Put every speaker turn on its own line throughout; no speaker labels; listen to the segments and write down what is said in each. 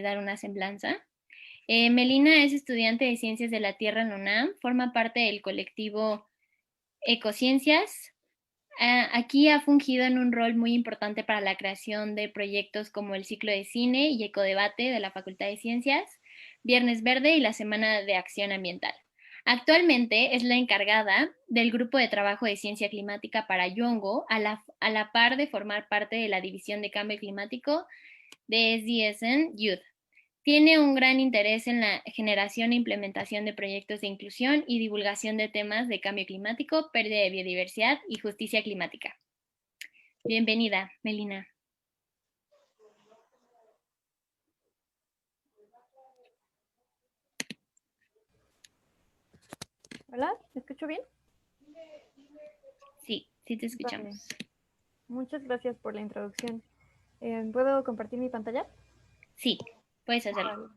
dar una semblanza. Melina es estudiante de Ciencias de la Tierra en la UNAM, forma parte del colectivo Ecociencias. Aquí ha fungido en un rol muy importante para la creación de proyectos como el ciclo de cine y ecodebate de la Facultad de Ciencias, Viernes Verde y la Semana de Acción Ambiental. Actualmente es la encargada del grupo de trabajo de ciencia climática para Yongo, a la par de formar parte de la División de Cambio Climático de SDSN Youth. Tiene un gran interés en la generación e implementación de proyectos de inclusión y divulgación de temas de cambio climático, pérdida de biodiversidad y justicia climática. Bienvenida, Melina.
Hola, ¿me escucho bien?
Sí, sí te escuchamos.
Vale. Muchas gracias por la introducción. ¿Puedo compartir mi pantalla?
Sí, puedes hacerlo.
Vale.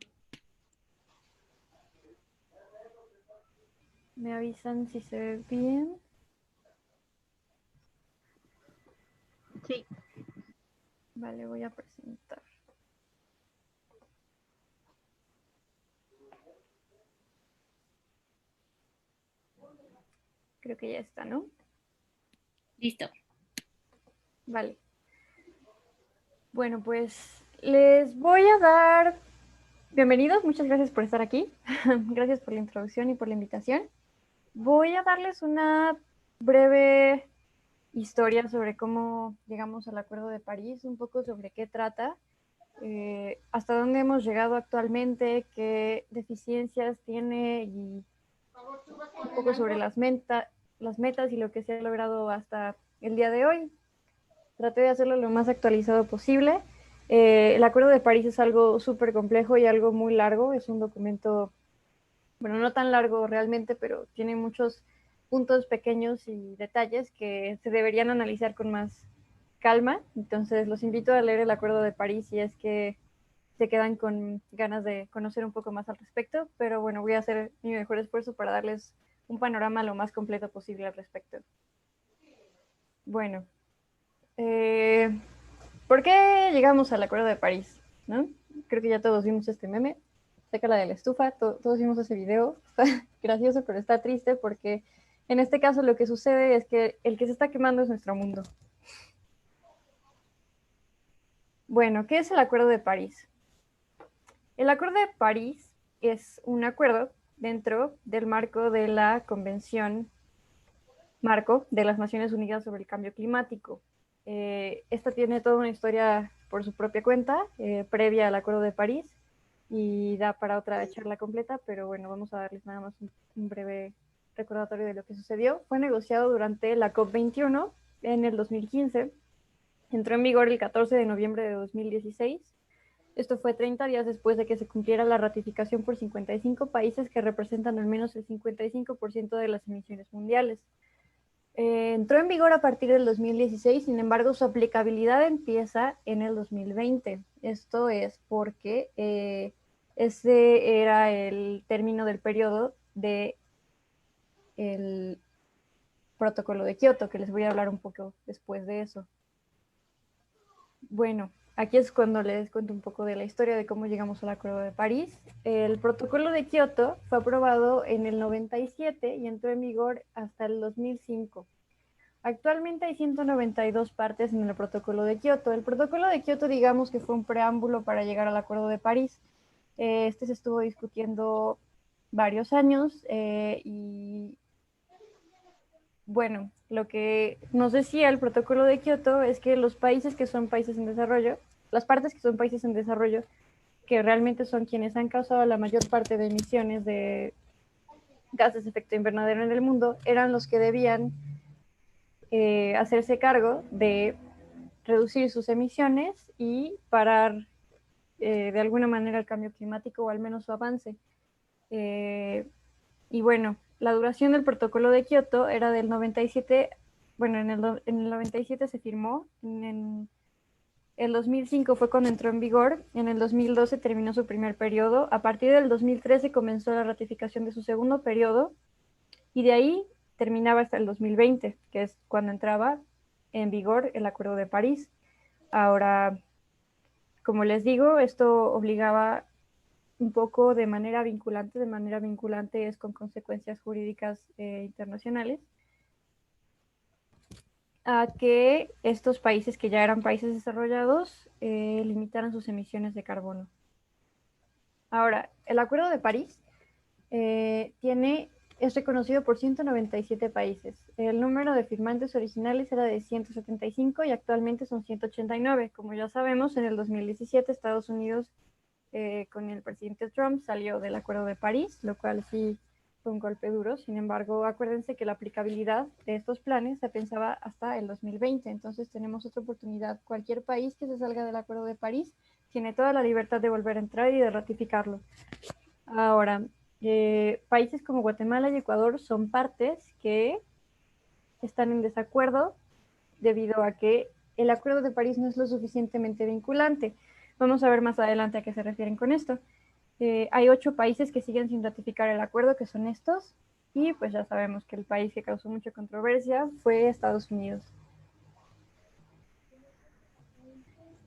¿Me avisan si se ve bien?
Sí.
Vale, voy a presentar. Creo que ya está, ¿no?
Listo.
Vale. Bueno, pues les voy a dar bienvenidos. Muchas gracias por estar aquí. Gracias por la introducción y por la invitación. Voy a darles una breve historia sobre cómo llegamos al Acuerdo de París, un poco sobre qué trata, hasta dónde hemos llegado actualmente, qué deficiencias tiene y un poco sobre las metas y lo que se ha logrado hasta el día de hoy. Traté de hacerlo lo más actualizado posible. El Acuerdo de París es algo súper complejo y algo muy largo. Es un documento, bueno, no tan largo realmente, pero tiene muchos puntos pequeños y detalles que se deberían analizar con más calma. Entonces los invito a leer el Acuerdo de París si es que se quedan con ganas de conocer un poco más al respecto. Pero bueno, voy a hacer mi mejor esfuerzo para darles un panorama lo más completo posible al respecto. Bueno, ¿por qué llegamos al Acuerdo de París? ¿No? Creo que ya todos vimos este meme. Saca la de la estufa, todos vimos ese video. Está gracioso, pero está triste porque en este caso lo que sucede es que el que se está quemando es nuestro mundo. Bueno, ¿qué es el Acuerdo de París? El Acuerdo de París es un acuerdo dentro del marco de la Convención Marco de las Naciones Unidas sobre el Cambio Climático. Esta tiene toda una historia por su propia cuenta, previa al Acuerdo de París, y da para otra charla completa, pero bueno, vamos a darles nada más un breve recordatorio de lo que sucedió. Fue negociado durante la COP21 en el 2015, entró en vigor el 14 de noviembre de 2016. Esto fue 30 días después de que se cumpliera la ratificación por 55 países que representan al menos el 55% de las emisiones mundiales. Entró en vigor a partir del 2016, sin embargo, su aplicabilidad empieza en el 2020. Esto es porque ese era el término del periodo del protocolo de Kioto, que les voy a hablar un poco después de eso. Bueno, aquí es cuando les cuento un poco de la historia de cómo llegamos al Acuerdo de París. El protocolo de Kioto fue aprobado en el 97 y entró en vigor hasta el 2005. Actualmente hay 192 partes en el protocolo de Kioto. El protocolo de Kioto, digamos que fue un preámbulo para llegar al Acuerdo de París. Este se estuvo discutiendo varios años y bueno, lo que nos decía el protocolo de Kioto es que los países que son países en desarrollo, las partes que son países en desarrollo, que realmente son quienes han causado la mayor parte de emisiones de gases de efecto invernadero en el mundo, eran los que debían hacerse cargo de reducir sus emisiones y parar de alguna manera el cambio climático o al menos su avance. Y bueno, la duración del protocolo de Kioto era del 97, bueno, en el 97 se firmó, en el 2005 fue cuando entró en vigor, en el 2012 terminó su primer periodo, a partir del 2013 comenzó la ratificación de su segundo periodo y de ahí terminaba hasta el 2020, que es cuando entraba en vigor el Acuerdo de París. Ahora, Como les digo, esto obligaba un poco de manera vinculante es con consecuencias jurídicas internacionales, a que estos países que ya eran países desarrollados limitaran sus emisiones de carbono. Ahora, el Acuerdo de París es reconocido por 197 países. El número de firmantes originales era de 175 y actualmente son 189. Como ya sabemos, en el 2017 Estados Unidos con el presidente Trump salió del Acuerdo de París, lo cual sí fue un golpe duro. Sin embargo, acuérdense que la aplicabilidad de estos planes se pensaba hasta el 2020. Entonces tenemos otra oportunidad. Cualquier país que se salga del Acuerdo de París tiene toda la libertad de volver a entrar y de ratificarlo. Ahora, países como Guatemala y Ecuador son partes que están en desacuerdo debido a que el Acuerdo de París no es lo suficientemente vinculante. Vamos a ver más adelante a qué se refieren con esto. Hay 8 países que siguen sin ratificar el acuerdo, que son estos, y pues ya sabemos que el país que causó mucha controversia fue Estados Unidos.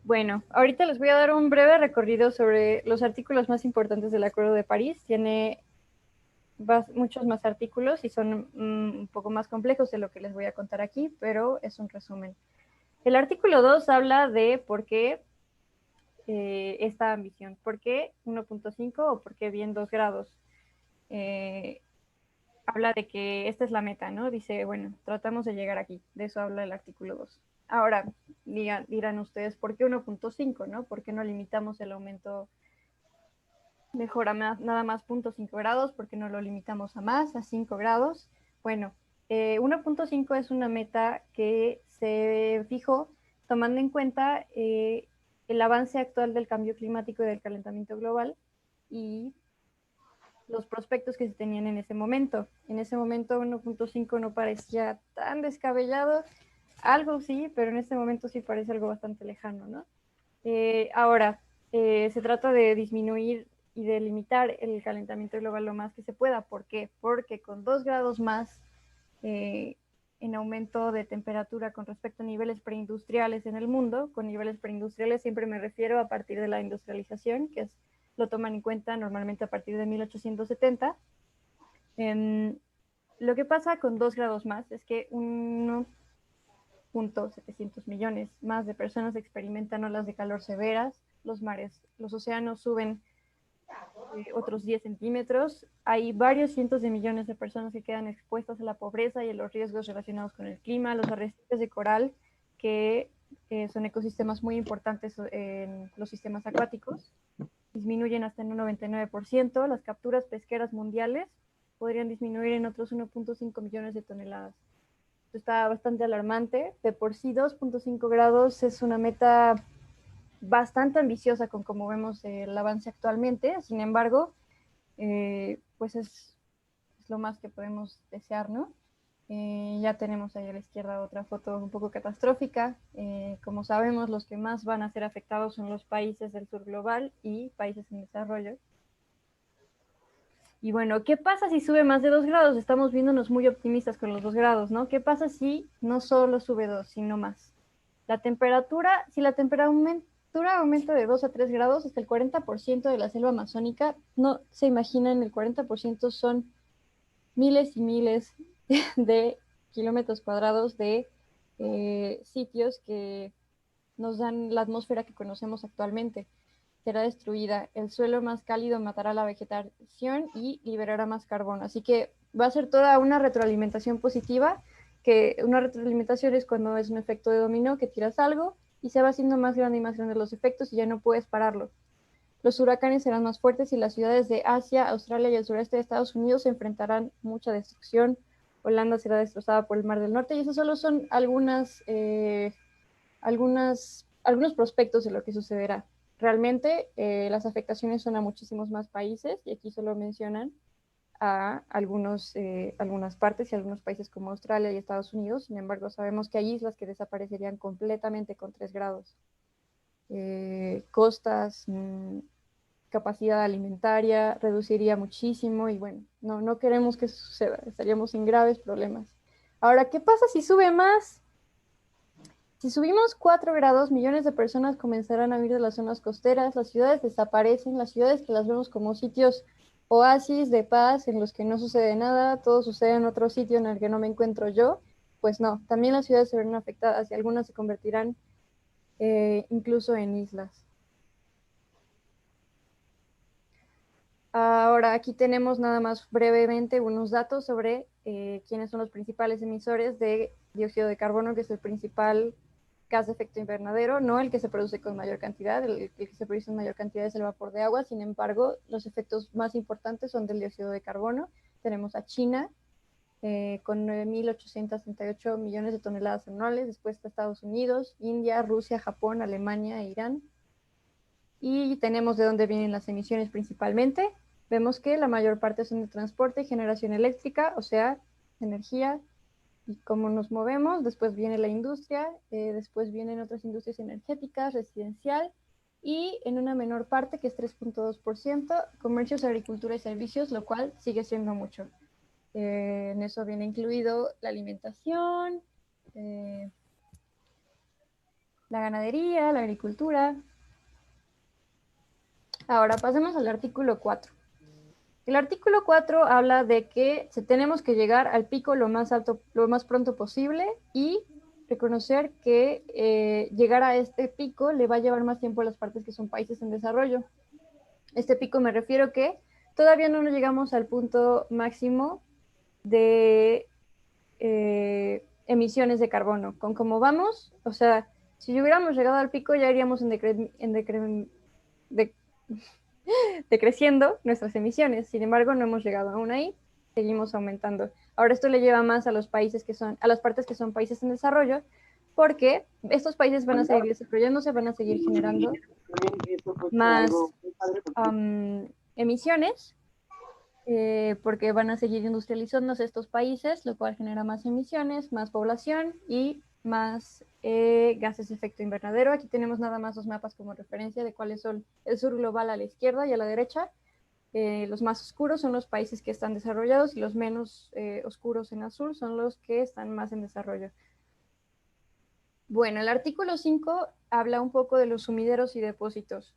Bueno, ahorita les voy a dar un breve recorrido sobre los artículos más importantes del Acuerdo de París. Tiene muchos más artículos y son un poco más complejos de lo que les voy a contar aquí, pero es un resumen. El artículo 2 habla de por qué esta ambición, por qué 1.5 o por qué bien 2 grados. Habla de que esta es la meta, ¿no? Dice, bueno, tratamos de llegar aquí, de eso habla el artículo 2. Ahora, dirán ustedes, ¿por qué 1.5, no? ¿Por qué no limitamos el aumento mejor a nada más 0.5 grados? ¿Por qué no lo limitamos a más, a 5 grados? Bueno, 1.5 es una meta que se fijó tomando en cuenta el avance actual del cambio climático y del calentamiento global y los prospectos que se tenían en ese momento. En ese momento 1.5 no parecía tan descabellado, algo sí, pero en este momento sí parece algo bastante lejano, ¿no? Ahora, se trata de disminuir y de limitar el calentamiento global lo más que se pueda. ¿Por qué? Porque con 2 grados más en aumento de temperatura con respecto a niveles preindustriales en el mundo, con niveles preindustriales siempre me refiero a partir de la industrialización, que es, lo toman en cuenta normalmente a partir de 1870. Lo que pasa con 2 grados más es que 1.700 millones más de personas experimentan olas de calor severas, los mares, los océanos suben otros 10 centímetros, hay varios cientos de millones de personas que quedan expuestas a la pobreza y a los riesgos relacionados con el clima, los arrecifes de coral, que son ecosistemas muy importantes en los sistemas acuáticos, disminuyen hasta en un 99%, las capturas pesqueras mundiales podrían disminuir en otros 1.5 millones de toneladas. Esto está bastante alarmante. De por sí 2.5 grados es una meta bastante ambiciosa con como vemos el avance actualmente. Sin embargo, pues es lo más que podemos desear, ¿no? Ya tenemos ahí a la izquierda otra foto un poco catastrófica. Como sabemos, los que más van a ser afectados son los países del sur global y países en desarrollo. Y bueno, ¿qué pasa si sube más de 2 grados? Estamos viéndonos muy optimistas con los 2 grados, ¿no? ¿Qué pasa si no solo sube 2, sino más? La temperatura, si la temperatura aumenta de 2 a 3 grados, hasta el 40% de la selva amazónica, no se imaginan, el 40% son miles y miles de kilómetros cuadrados de sitios que nos dan la atmósfera que conocemos actualmente. Será destruida. El suelo más cálido matará la vegetación y liberará más carbono. Así que va a ser toda una retroalimentación positiva, que una retroalimentación es cuando es un efecto de dominó, que tiras algo y se va haciendo más grande y más grande los efectos y ya no puedes pararlo. Los huracanes serán más fuertes y las ciudades de Asia, Australia y el sureste de Estados Unidos se enfrentarán mucha destrucción. Holanda será destrozada por el Mar del Norte y esos solo son algunos prospectos de lo que sucederá. Realmente las afectaciones son a muchísimos más países y aquí solo mencionan a algunas partes y algunos países como Australia y Estados Unidos. Sin embargo, sabemos que hay islas que desaparecerían completamente con 3 grados. Costas, capacidad alimentaria reduciría muchísimo y bueno, no queremos que eso suceda, estaríamos en graves problemas. Ahora, ¿qué pasa si sube más? Si subimos 4 grados, millones de personas comenzarán a huir de las zonas costeras, las ciudades desaparecen, las ciudades que las vemos como sitios oasis de paz en los que no sucede nada, todo sucede en otro sitio en el que no me encuentro yo, pues no, también las ciudades se verán afectadas y algunas se convertirán incluso en islas. Ahora aquí tenemos nada más brevemente unos datos sobre quiénes son los principales emisores de dióxido de carbono, que es el principal gas de efecto invernadero, no el que se produce con mayor cantidad, el que se produce en mayor cantidad es el vapor de agua, sin embargo, los efectos más importantes son del dióxido de carbono. Tenemos a China con 9.838 millones de toneladas anuales, después está Estados Unidos, India, Rusia, Japón, Alemania e Irán. Y tenemos de dónde vienen las emisiones principalmente. Vemos que la mayor parte son de transporte y generación eléctrica, o sea, energía y cómo nos movemos. Después viene la industria, después vienen otras industrias energéticas, residencial y en una menor parte, que es 3.2%, comercios, agricultura y servicios, lo cual sigue siendo mucho. En eso viene incluido la alimentación, la ganadería, la agricultura. Ahora pasemos al artículo 4. El artículo 4 habla de que tenemos que llegar al pico lo más alto, lo más pronto posible y reconocer que llegar a este pico le va a llevar más tiempo a las partes que son países en desarrollo. Este pico me refiero que todavía no llegamos al punto máximo de emisiones de carbono. Con cómo vamos, o sea, si hubiéramos llegado al pico ya iríamos decreciendo nuestras emisiones. Sin embargo, no hemos llegado aún ahí, seguimos aumentando. Ahora esto le lleva más a los países que son, a las partes que son países en desarrollo, porque estos países van a seguir desarrollándose, van a seguir generando más emisiones, porque van a seguir industrializándose estos países, lo cual genera más emisiones, más población y más gases de efecto invernadero. Aquí tenemos nada más dos mapas como referencia de cuáles son el sur global a la izquierda y a la derecha. Los más oscuros son los países que están desarrollados y los menos oscuros en azul son los que están más en desarrollo. Bueno, el artículo 5 habla un poco de los sumideros y depósitos.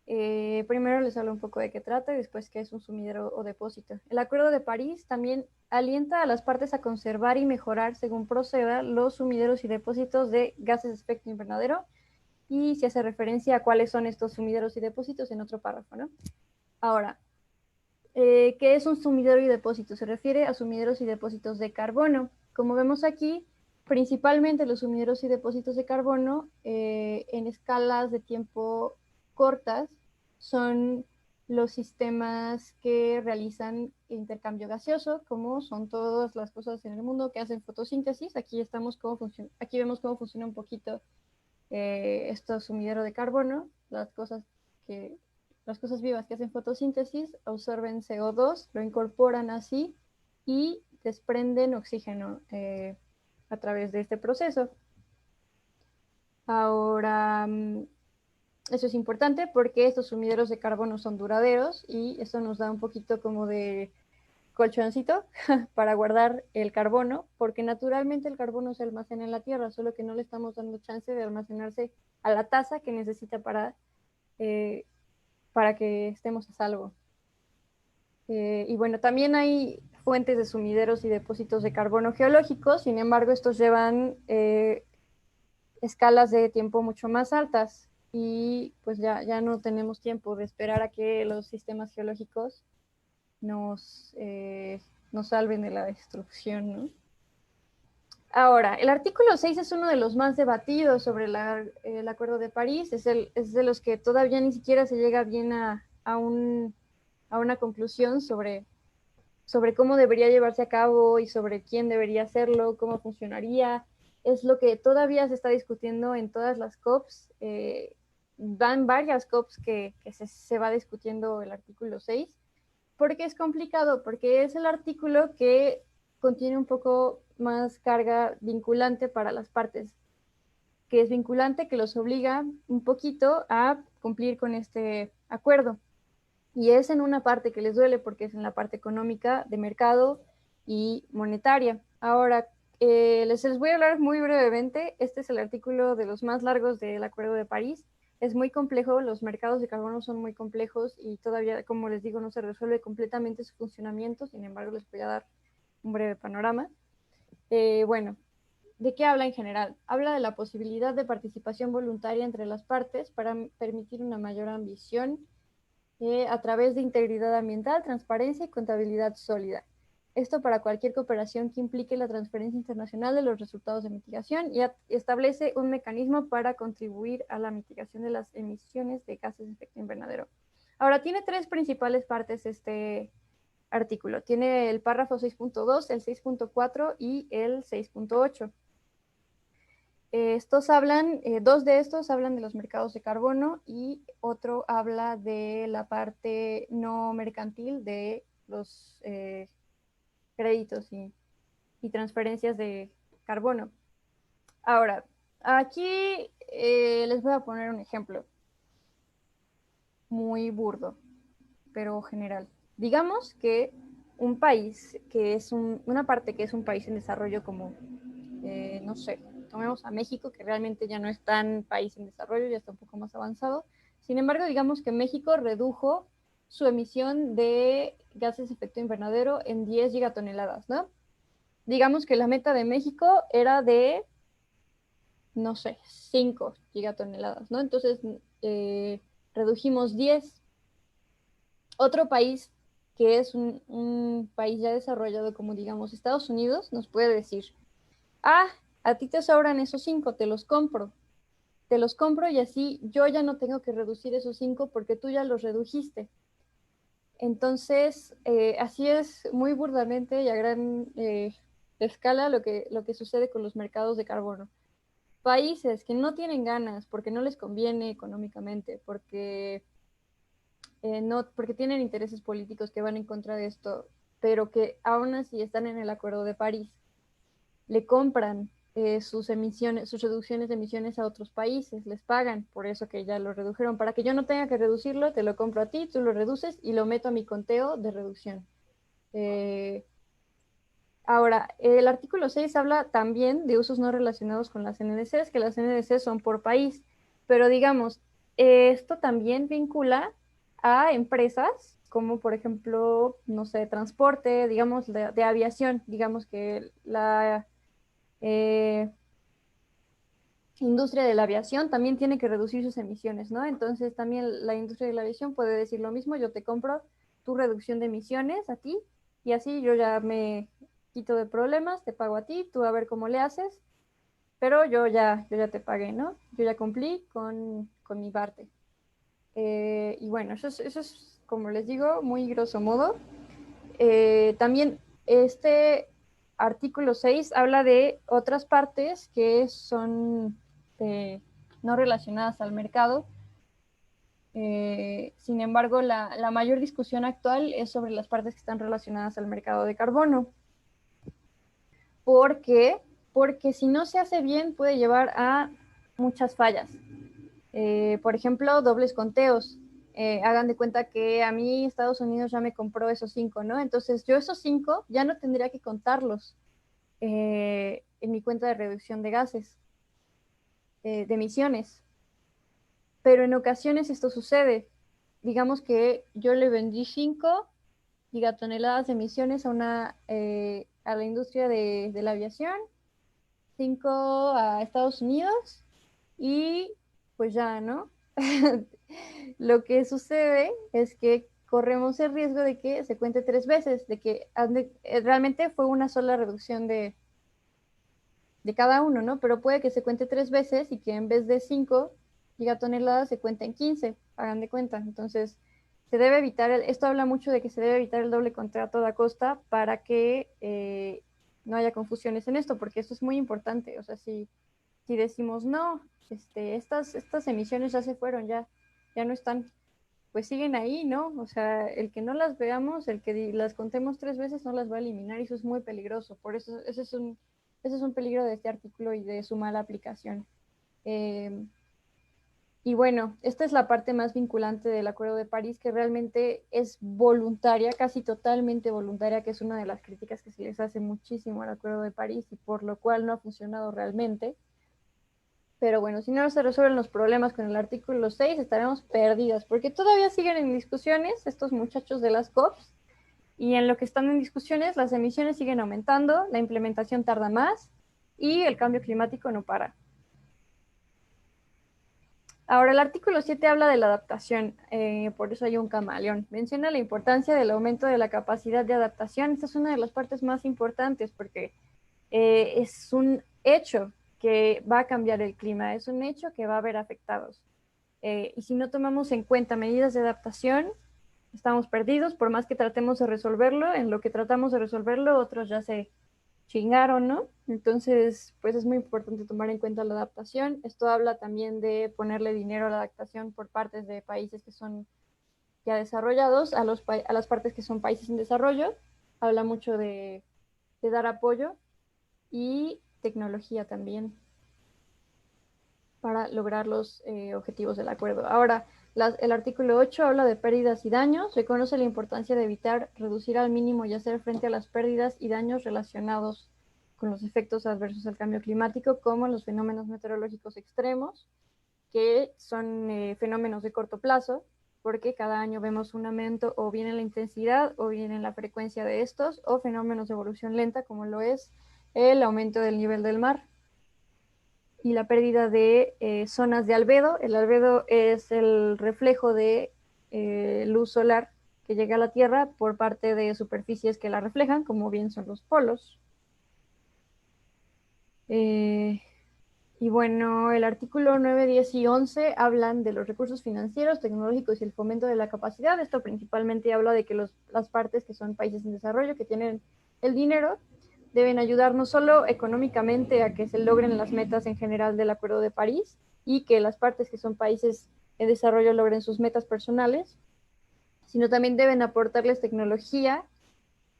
Primero les hablo un poco de qué trata y después qué es un sumidero o depósito. El Acuerdo de París también alienta a las partes a conservar y mejorar, según proceda, los sumideros y depósitos de gases de efecto invernadero, y se hace referencia a cuáles son estos sumideros y depósitos en otro párrafo, ¿no? Ahora, ¿qué es un sumidero y depósito? Se refiere a sumideros y depósitos de carbono. Como vemos aquí, principalmente los sumideros y depósitos de carbono en escalas de tiempo cortas son los sistemas que realizan intercambio gaseoso, como son todas las cosas en el mundo que hacen fotosíntesis. Aquí vemos cómo funciona un poquito esto sumidero de carbono, las cosas vivas que hacen fotosíntesis absorben CO2, lo incorporan así y desprenden oxígeno a través de este proceso. Ahora, eso es importante porque estos sumideros de carbono son duraderos y esto nos da un poquito como de colchoncito para guardar el carbono, porque naturalmente el carbono se almacena en la Tierra, solo que no le estamos dando chance de almacenarse a la tasa que necesita para que estemos a salvo. Y bueno, también hay fuentes de sumideros y depósitos de carbono geológicos, sin embargo, estos llevan escalas de tiempo mucho más altas y pues ya no tenemos tiempo de esperar a que los sistemas geológicos nos salven de la destrucción, ¿no? Ahora, el artículo 6 es uno de los más debatidos sobre el Acuerdo de París, es de los que todavía ni siquiera se llega bien a una conclusión sobre cómo debería llevarse a cabo y sobre quién debería hacerlo, cómo funcionaría. Es lo que todavía se está discutiendo en todas las COPs. Van varias COPs que se va discutiendo el artículo 6, porque es complicado, porque es el artículo que contiene un poco más carga vinculante para las partes, que es vinculante, que los obliga un poquito a cumplir con este acuerdo. Y es en una parte que les duele porque es en la parte económica, de mercado y monetaria. Ahora, les voy a hablar muy brevemente. Este es el artículo de los más largos del Acuerdo de París. Es muy complejo, los mercados de carbono son muy complejos y todavía, como les digo, no se resuelve completamente su funcionamiento. Sin embargo, les voy a dar un breve panorama. Bueno, ¿de qué habla en general? Habla de la posibilidad de participación voluntaria entre las partes para permitir una mayor ambición a través de integridad ambiental, transparencia y contabilidad sólida. Esto para cualquier cooperación que implique la transferencia internacional de los resultados de mitigación y establece un mecanismo para contribuir a la mitigación de las emisiones de gases de efecto invernadero. Ahora, tiene tres principales partes este artículo. Tiene el párrafo 6.2, el 6.4 y el 6.8. Estos hablan, dos de estos hablan de los mercados de carbono y otro habla de la parte no mercantil de los créditos y transferencias de carbono. Ahora, aquí les voy a poner un ejemplo muy burdo, pero general. Digamos que un país que es una parte que es un país en desarrollo como, no sé, tomemos a México, que realmente ya no es tan país en desarrollo, ya está un poco más avanzado. Sin embargo, digamos que México redujo su emisión de gases de efecto invernadero en 10 gigatoneladas, ¿no? Digamos que la meta de México era de, no sé, 5 gigatoneladas, ¿no? Entonces, redujimos 10. Otro país que es un país ya desarrollado como digamos Estados Unidos nos puede decir, ah, a ti te sobran esos 5, te los compro y así yo ya no tengo que reducir esos 5 porque tú ya los redujiste. Entonces, así es muy burdamente y a gran escala lo que sucede con los mercados de carbono. Países que no tienen ganas porque no les conviene económicamente, porque tienen intereses políticos que van en contra de esto, pero que aún así están en el Acuerdo de París, le compran sus emisiones, sus reducciones de emisiones a otros países, les pagan por eso que ya lo redujeron. Para que yo no tenga que reducirlo, te lo compro a ti, tú lo reduces y lo meto a mi conteo de reducción. Ahora, el artículo 6 habla también de usos no relacionados con las NDCs, que las NDCs son por país, pero digamos, esto también vincula a empresas como por ejemplo, no sé, transporte, digamos, de aviación, digamos que la industria de la aviación también tiene que reducir sus emisiones, ¿no? Entonces también la industria de la aviación puede decir lo mismo, yo te compro tu reducción de emisiones a ti y así yo ya me quito de problemas, te pago a ti, tú a ver cómo le haces, pero yo ya te pagué, ¿no? Yo ya cumplí con mi parte. Y bueno, eso es, como les digo, muy grosso modo. También este artículo 6 habla de otras partes que son no relacionadas al mercado. Sin embargo, la mayor discusión actual es sobre las partes que están relacionadas al mercado de carbono. ¿Por qué? Porque si no se hace bien puede llevar a muchas fallas. Por ejemplo, dobles conteos. Hagan de cuenta que a mí Estados Unidos ya me compró esos 5, ¿no? Entonces yo esos 5 ya no tendría que contarlos en mi cuenta de reducción de gases, de emisiones. Pero en ocasiones esto sucede. Digamos que yo le vendí 5 gigatoneladas de emisiones a la industria de la aviación, 5 a Estados Unidos y pues ya, ¿no? Lo que sucede es que corremos el riesgo de que se cuente 3 veces, de que realmente fue una sola reducción de cada uno, ¿no? Pero puede que se cuente 3 veces y que en vez de 5 gigatoneladas se cuenten 15, hagan de cuenta. Entonces, se debe evitar, esto habla mucho de que se debe evitar el doble conteo a toda costa para que no haya confusiones en esto, porque esto es muy importante. O sea, si decimos, no, estas emisiones ya se fueron, ya no están, pues siguen ahí, ¿no? O sea, el que no las veamos, el que las contemos 3 veces no las va a eliminar y eso es muy peligroso. Por eso, ese es un peligro de este artículo y de su mala aplicación. Eh, Y bueno, esta es la parte más vinculante del Acuerdo de París, que realmente es voluntaria, casi totalmente voluntaria, que es una de las críticas que se les hace muchísimo al Acuerdo de París y por lo cual no ha funcionado realmente. Pero bueno, si no se resuelven los problemas con el artículo 6, estaremos perdidas, porque todavía siguen en discusiones estos muchachos de las COPs, y en lo que están en discusiones, las emisiones siguen aumentando, la implementación tarda más y el cambio climático no para. Ahora, el artículo 7 habla de la adaptación, por eso hay un camaleón. Menciona la importancia del aumento de la capacidad de adaptación. Esta es una de las partes más importantes porque es un hecho que va a cambiar el clima, es un hecho que va a haber afectados. Y si no tomamos en cuenta medidas de adaptación, estamos perdidos, por más que tratemos de resolverlo, en lo que tratamos de resolverlo, otros ya se chingaron, ¿no? Entonces, pues es muy importante tomar en cuenta la adaptación. Esto habla también de ponerle dinero a la adaptación por partes de países que son ya desarrollados, a las partes que son países en desarrollo. Habla mucho de dar apoyo y tecnología también para lograr los objetivos del acuerdo. Ahora, el artículo 8 habla de pérdidas y daños, reconoce la importancia de evitar, reducir al mínimo y hacer frente a las pérdidas y daños relacionados con los efectos adversos del cambio climático, como los fenómenos meteorológicos extremos, que son fenómenos de corto plazo, porque cada año vemos un aumento o bien en la intensidad o bien en la frecuencia de estos, o fenómenos de evolución lenta, como lo es el aumento del nivel del mar y la pérdida de zonas de albedo. El albedo es el reflejo de luz solar que llega a la Tierra por parte de superficies que la reflejan, como bien son los polos. Y bueno, el artículo 9, 10 y 11 hablan de los recursos financieros, tecnológicos y el fomento de la capacidad. Esto principalmente habla de que las partes que son países en desarrollo, que tienen el dinero, deben ayudar no solo económicamente a que se logren las metas en general del Acuerdo de París y que las partes que son países en desarrollo logren sus metas personales, sino también deben aportarles tecnología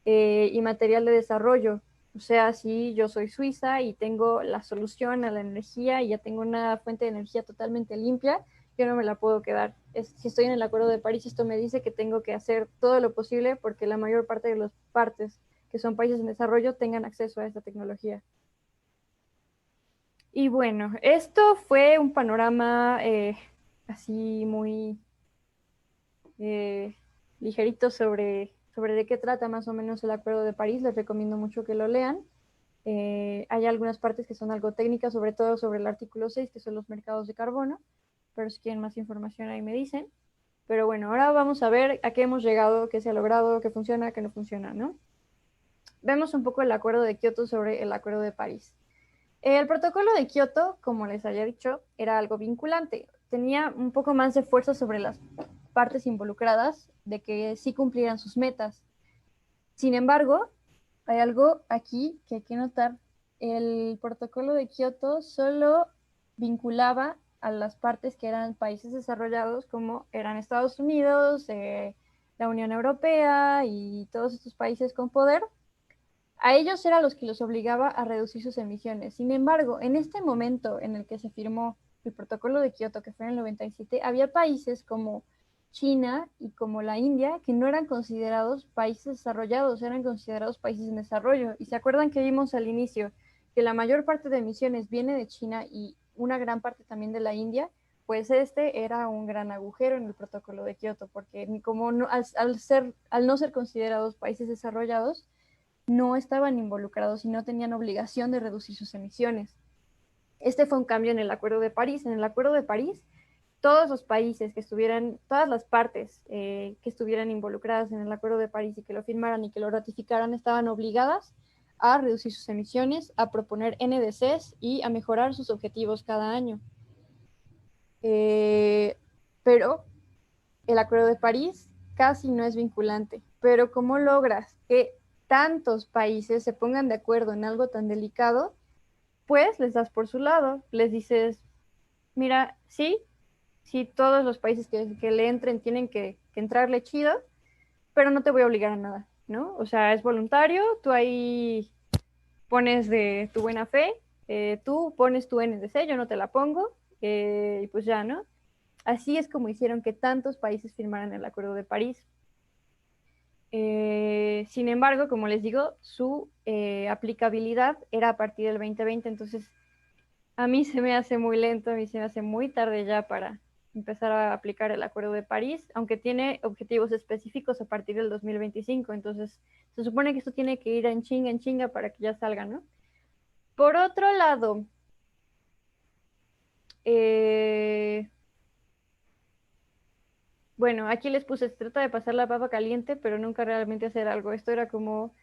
y material de desarrollo. O sea, si yo soy Suiza y tengo la solución a la energía y ya tengo una fuente de energía totalmente limpia, yo no me la puedo quedar. Si estoy en el Acuerdo de París, esto me dice que tengo que hacer todo lo posible porque la mayor parte de las partes que son países en desarrollo tengan acceso a esta tecnología. Y bueno, esto fue un panorama así muy ligerito sobre de qué trata más o menos el Acuerdo de París. Les recomiendo mucho que lo lean. Hay algunas partes que son algo técnicas, sobre todo sobre el artículo 6, que son los mercados de carbono, pero si quieren más información ahí me dicen. Pero bueno, ahora vamos a ver a qué hemos llegado, qué se ha logrado, qué funciona, qué no funciona, ¿no? Vemos un poco el Acuerdo de Kioto sobre el Acuerdo de París. El protocolo de Kioto, como les había dicho, era algo vinculante. Tenía un poco más de fuerza sobre las partes involucradas de que sí cumplieran sus metas. Sin embargo, hay algo aquí que hay que notar. El protocolo de Kioto solo vinculaba a las partes que eran países desarrollados, como eran Estados Unidos, la Unión Europea y todos estos países con poder. A ellos eran los que los obligaba a reducir sus emisiones. Sin embargo, en este momento en el que se firmó el protocolo de Kioto, que fue en el 97, había países como China y como la India que no eran considerados países desarrollados, eran considerados países en desarrollo. Y se acuerdan que vimos al inicio que la mayor parte de emisiones viene de China y una gran parte también de la India. Pues este era un gran agujero en el protocolo de Kioto, porque como no, al no ser considerados países desarrollados, no estaban involucrados y no tenían obligación de reducir sus emisiones. Este fue un cambio en el Acuerdo de París. En el Acuerdo de París, todos los países que estuvieran, todas las partes que estuvieran involucradas en el Acuerdo de París y que lo firmaran y que lo ratificaran estaban obligadas a reducir sus emisiones, a proponer NDCs y a mejorar sus objetivos cada año. Pero el Acuerdo de París casi no es vinculante. Pero ¿cómo logras que tantos países se pongan de acuerdo en algo tan delicado? Pues les das por su lado, les dices, mira, sí, todos los países que le entren tienen que entrarle chido, pero no te voy a obligar a nada, ¿no? O sea, es voluntario, tú ahí pones de tu buena fe, tú pones tu NDC, yo no te la pongo, y pues ya, ¿no? Así es como hicieron que tantos países firmaran el Acuerdo de París. Sin embargo, como les digo, su aplicabilidad era a partir del 2020, entonces a mí se me hace muy lento, a mí se me hace muy tarde ya para empezar a aplicar el Acuerdo de París, aunque tiene objetivos específicos a partir del 2025, entonces se supone que esto tiene que ir en chinga para que ya salga, ¿no? Por otro lado, eh, bueno, aquí les puse, se trata de pasar la papa caliente, pero nunca realmente hacer algo. Esto era como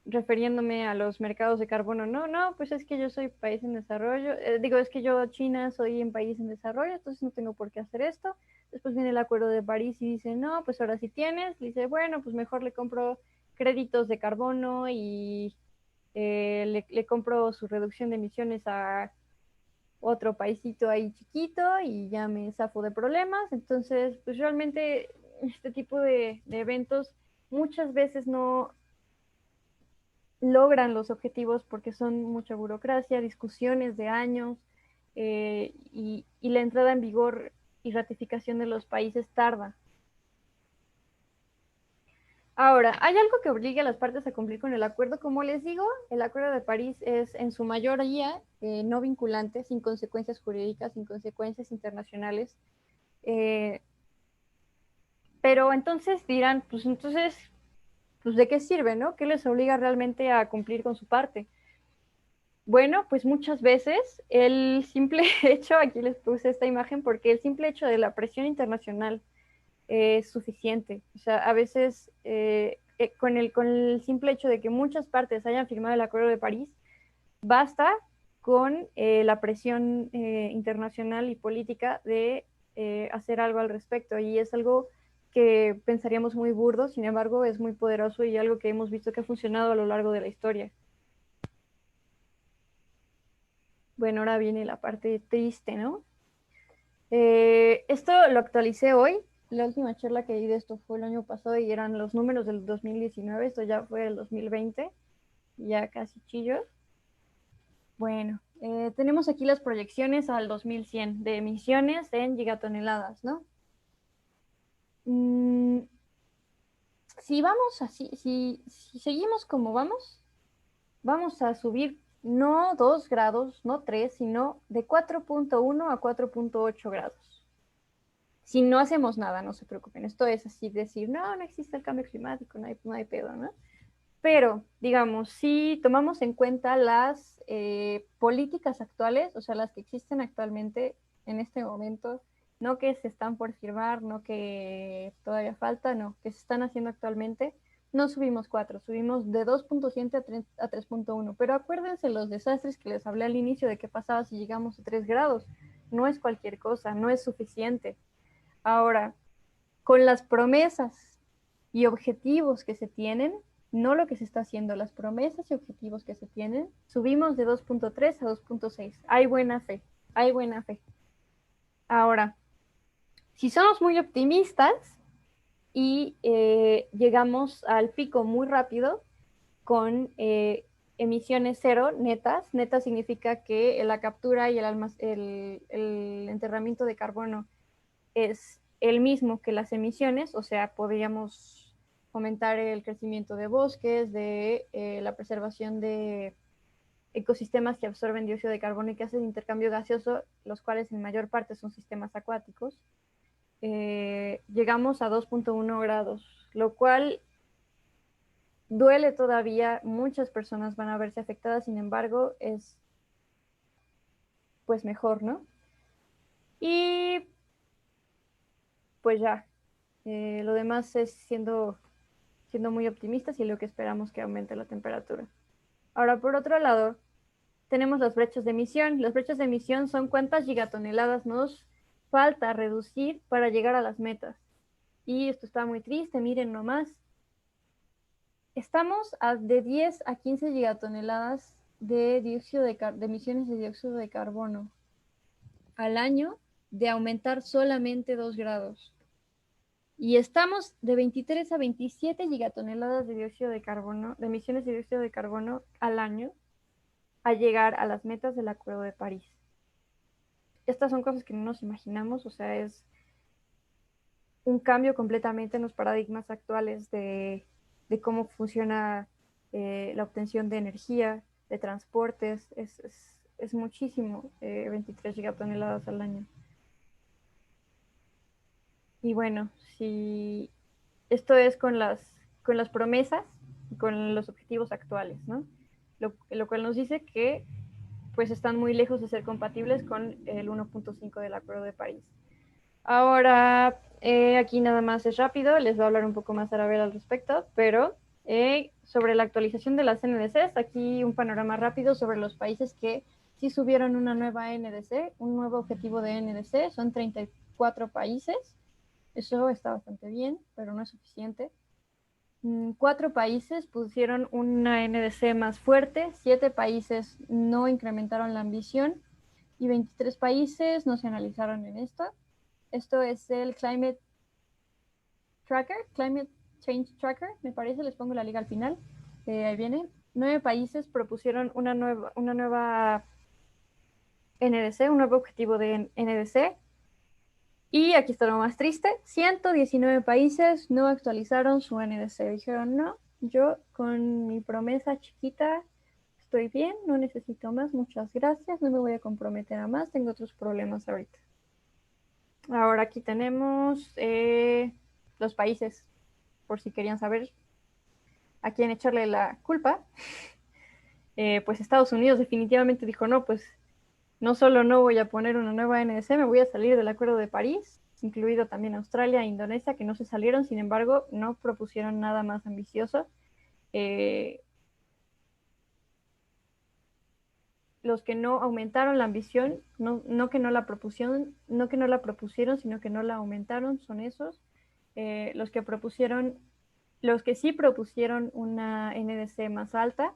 refiriéndome a los mercados de carbono. No, no, pues es que yo soy país en desarrollo. Digo, es que yo, China, soy un país en desarrollo, entonces no tengo por qué hacer esto. Después viene el Acuerdo de París y dice, no, pues ahora sí tienes. Dice, bueno, pues mejor le compro créditos de carbono y le compro su reducción de emisiones a otro paisito ahí chiquito y ya me zafo de problemas. Entonces, pues realmente este tipo de eventos muchas veces no logran los objetivos porque son mucha burocracia, discusiones de años y la entrada en vigor y ratificación de los países tarda. Ahora, ¿hay algo que obligue a las partes a cumplir con el acuerdo? Como les digo, el Acuerdo de París es en su mayoría no vinculante, sin consecuencias jurídicas, sin consecuencias internacionales. Eh, pero entonces dirán, pues entonces, pues ¿de qué sirve, no? ¿Qué les obliga realmente a cumplir con su parte? Bueno, pues muchas veces el simple hecho, aquí les puse esta imagen, porque el simple hecho de la presión internacional es suficiente. O sea, a veces con el simple hecho de que muchas partes hayan firmado el Acuerdo de París, basta con la presión internacional y política de hacer algo al respecto. Y es algo que pensaríamos muy burdo, sin embargo, es muy poderoso y algo que hemos visto que ha funcionado a lo largo de la historia. Bueno, ahora viene la parte triste, ¿no? Esto lo actualicé hoy. La última charla que di de esto fue el año pasado y eran los números del 2019. Esto ya fue el 2020. Ya casi chillo. Bueno, tenemos aquí las proyecciones al 2100 de emisiones en gigatoneladas, ¿no? Mm, si vamos así, si seguimos como vamos a subir no 2 grados, no 3, sino de 4.1 a 4.8 grados. Si no hacemos nada, no se preocupen. Esto es así decir, no, no existe el cambio climático, no hay pedo, ¿no? Pero, digamos, si tomamos en cuenta las políticas actuales, o sea, las que existen actualmente en este momento, no que se están por firmar, no que todavía falta, no, que se están haciendo actualmente, no subimos 4, subimos de 2.7 a 3.1. Pero acuérdense los desastres que les hablé al inicio de qué pasaba si llegamos a 3 grados. No es cualquier cosa, no es suficiente. Ahora, con las promesas y objetivos que se tienen, no lo que se está haciendo, las promesas y objetivos que se tienen, subimos de 2.3 a 2.6. Hay buena fe, hay buena fe. Ahora, si somos muy optimistas y llegamos al pico muy rápido con emisiones cero netas, neta significa que la captura y el enterramiento de carbono es el mismo que las emisiones, o sea, podríamos fomentar el crecimiento de bosques, de la preservación de ecosistemas que absorben dióxido de carbono y que hacen intercambio gaseoso, los cuales en mayor parte son sistemas acuáticos. Llegamos a 2.1 grados, lo cual duele todavía, muchas personas van a verse afectadas, sin embargo, es pues mejor, ¿no? Y pues ya, lo demás es siendo muy optimistas y lo que esperamos que aumente la temperatura. Ahora, por otro lado, tenemos las brechas de emisión. Las brechas de emisión son cuántas gigatoneladas nos falta reducir para llegar a las metas. Y esto está muy triste, miren nomás. Estamos de 10 a 15 gigatoneladas de emisiones de dióxido de carbono al año de aumentar solamente 2 grados. Y estamos de 23 a 27 gigatoneladas de dióxido de carbono, de emisiones de dióxido de carbono al año, a llegar a las metas del Acuerdo de París. Estas son cosas que no nos imaginamos, o sea, es un cambio completamente en los paradigmas actuales de cómo funciona la obtención de energía, de transportes. Es muchísimo, 23 gigatoneladas al año. Y bueno, si esto es con las promesas y con los objetivos actuales, ¿no? Lo cual nos dice que pues están muy lejos de ser compatibles con el 1.5 del Acuerdo de París. Ahora, aquí nada más es rápido, les voy a hablar un poco más a ver al respecto, pero sobre la actualización de las NDCs, aquí un panorama rápido sobre los países que sí subieron una nueva NDC, un nuevo objetivo de NDC, son 34 países, eso está bastante bien, pero no es suficiente. 4 países pusieron una NDC más fuerte, 7 países no incrementaron la ambición y 23 países no se analizaron en esto. Esto es el Climate Tracker, Climate Change Tracker, me parece, les pongo la liga al final. Ahí viene. 9 países propusieron una nueva NDC, un nuevo objetivo de NDC. Y aquí está lo más triste, 119 países no actualizaron su NDC. Dijeron, no, yo con mi promesa chiquita estoy bien, no necesito más, muchas gracias, no me voy a comprometer a más, tengo otros problemas ahorita. Ahora aquí tenemos los países, por si querían saber a quién echarle la culpa. Pues Estados Unidos definitivamente dijo, no, pues no solo no voy a poner una nueva NDC, me voy a salir del Acuerdo de París, incluido también Australia e Indonesia, que no se salieron, sin embargo, no propusieron nada más ambicioso. Los que no aumentaron la ambición, no que no la propusieron, no que no la propusieron, sino que no la aumentaron, son esos. Los que propusieron, los que sí propusieron una NDC más alta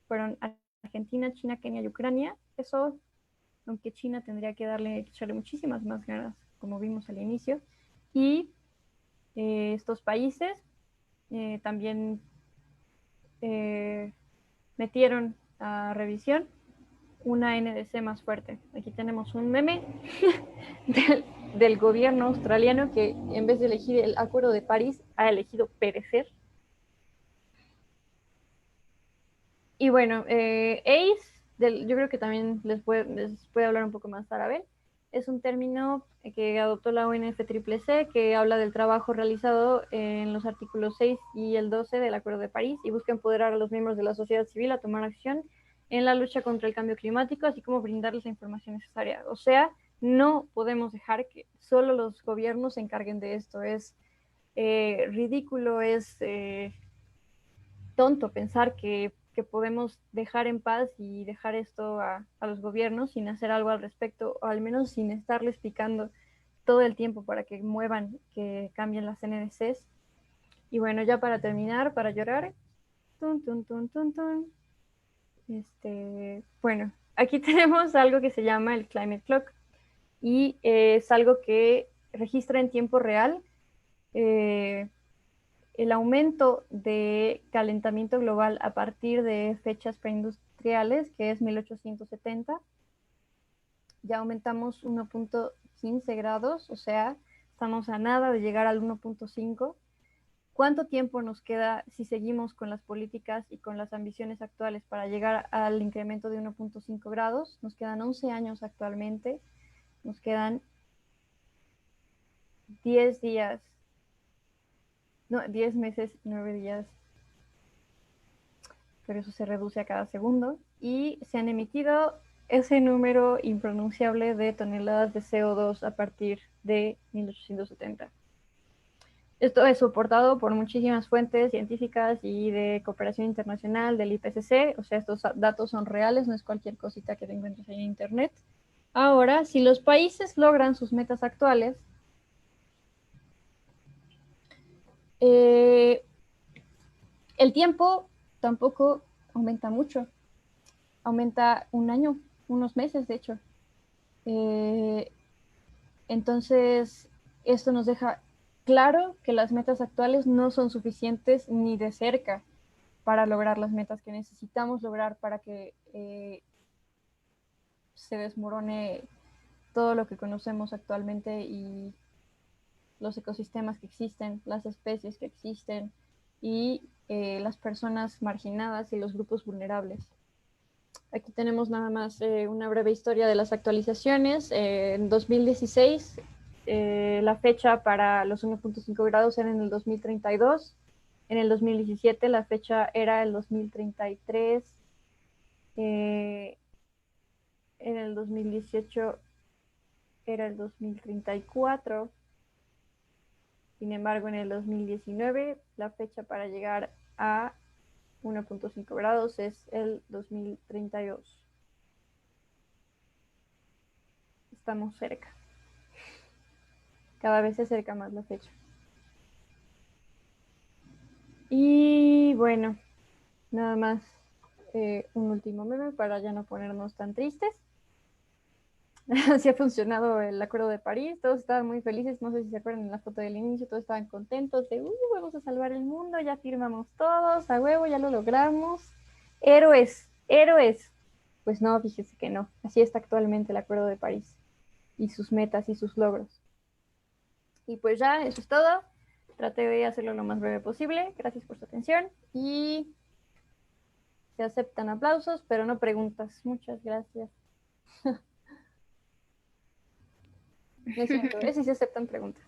fueron Argentina, China, Kenia y Ucrania. Eso, aunque China tendría que echarle muchísimas más ganas, como vimos al inicio. Y estos países también metieron a revisión una NDC más fuerte. Aquí tenemos un meme del gobierno australiano que en vez de elegir el Acuerdo de París ha elegido perecer. Y bueno, ACE, yo creo que también les puede hablar un poco más Arabel, es un término que adoptó la UNFCCC que habla del trabajo realizado en los artículos 6 y el 12 del Acuerdo de París y busca empoderar a los miembros de la sociedad civil a tomar acción en la lucha contra el cambio climático, así como brindarles la información necesaria. O sea, no podemos dejar que solo los gobiernos se encarguen de esto. Es ridículo, es tonto pensar que podemos dejar en paz y dejar esto a los gobiernos sin hacer algo al respecto, o al menos sin estarles picando todo el tiempo para que muevan, que cambien las NDCs. Y bueno, ya para terminar, para llorar, tun, tun, tun, tun, tun. Bueno, aquí tenemos algo que se llama el Climate Clock y es algo que registra en tiempo real el aumento de calentamiento global a partir de fechas preindustriales, que es 1870, ya aumentamos 1.15 grados, o sea, estamos a nada de llegar al 1.5. ¿Cuánto tiempo nos queda si seguimos con las políticas y con las ambiciones actuales para llegar al incremento de 1.5 grados? Nos quedan 11 años actualmente, nos quedan 10 días, no, 10 meses y 9 días, pero eso se reduce a cada segundo, y se han emitido ese número impronunciable de toneladas de CO2 a partir de 1870. Esto es soportado por muchísimas fuentes científicas y de cooperación internacional del IPCC, o sea, estos datos son reales, no es cualquier cosita que te encuentres ahí en internet. Ahora, si los países logran sus metas actuales, el tiempo tampoco aumenta mucho, aumenta un año, unos meses de hecho. Entonces, esto nos deja claro que las metas actuales no son suficientes ni de cerca para lograr las metas que necesitamos lograr para que se desmorone todo lo que conocemos actualmente y los ecosistemas que existen, las especies que existen y las personas marginadas y los grupos vulnerables. Aquí tenemos nada más una breve historia de las actualizaciones. En 2016, la fecha para los 1.5 grados era en el 2032. En el 2017 la fecha era el 2033. En el 2018 era el 2034. Sin embargo, en el 2019 la fecha para llegar a 1.5 grados es el 2032. Estamos cerca. Cada vez se acerca más la fecha. Y bueno, nada más un último meme para ya no ponernos tan tristes. Así ha funcionado el Acuerdo de París, todos estaban muy felices, no sé si se acuerdan en la foto del inicio, todos estaban contentos de, vamos a salvar el mundo, ya firmamos todos, a huevo, ya lo logramos. Héroes, héroes. Pues no, fíjese que no, así está actualmente el Acuerdo de París y sus metas y sus logros. Y pues ya, eso es todo. Traté de hacerlo lo más breve posible. Gracias por su atención y se aceptan aplausos, pero no preguntas. Muchas gracias. No es cierto, sí se aceptan preguntas.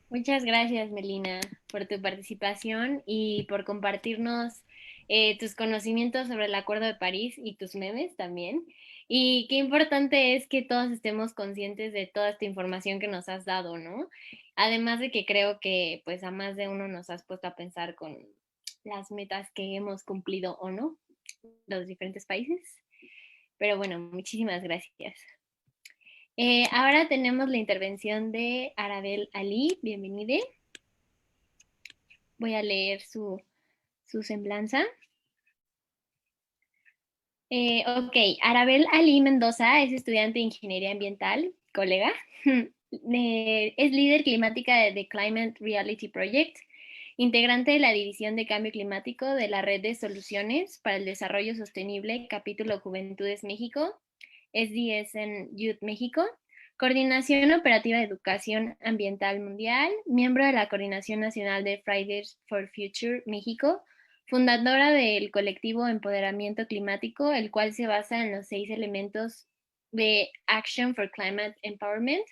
Muchas gracias, Melina, por tu participación y por compartirnos tus conocimientos sobre el Acuerdo de París y tus memes también. Y qué importante es que todos estemos conscientes de toda esta información que nos has dado, ¿no? Además de que creo que pues a más de uno nos has puesto a pensar con las metas que hemos cumplido o no, los diferentes países. Pero bueno, muchísimas gracias. Ahora tenemos la intervención de Arabel Ali. Bienvenida. Voy a leer su semblanza. Ok, Arabel Ali Mendoza es estudiante de Ingeniería Ambiental, colega. Es líder climática de The Climate Reality Project, integrante de la División de Cambio Climático de la Red de Soluciones para el Desarrollo Sostenible, capítulo Juventudes México, SDSN Youth México, Coordinación Operativa de Educación Ambiental Mundial, miembro de la Coordinación Nacional de Fridays for Future México, fundadora del colectivo Empoderamiento Climático, el cual se basa en los 6 elementos de Action for Climate Empowerment,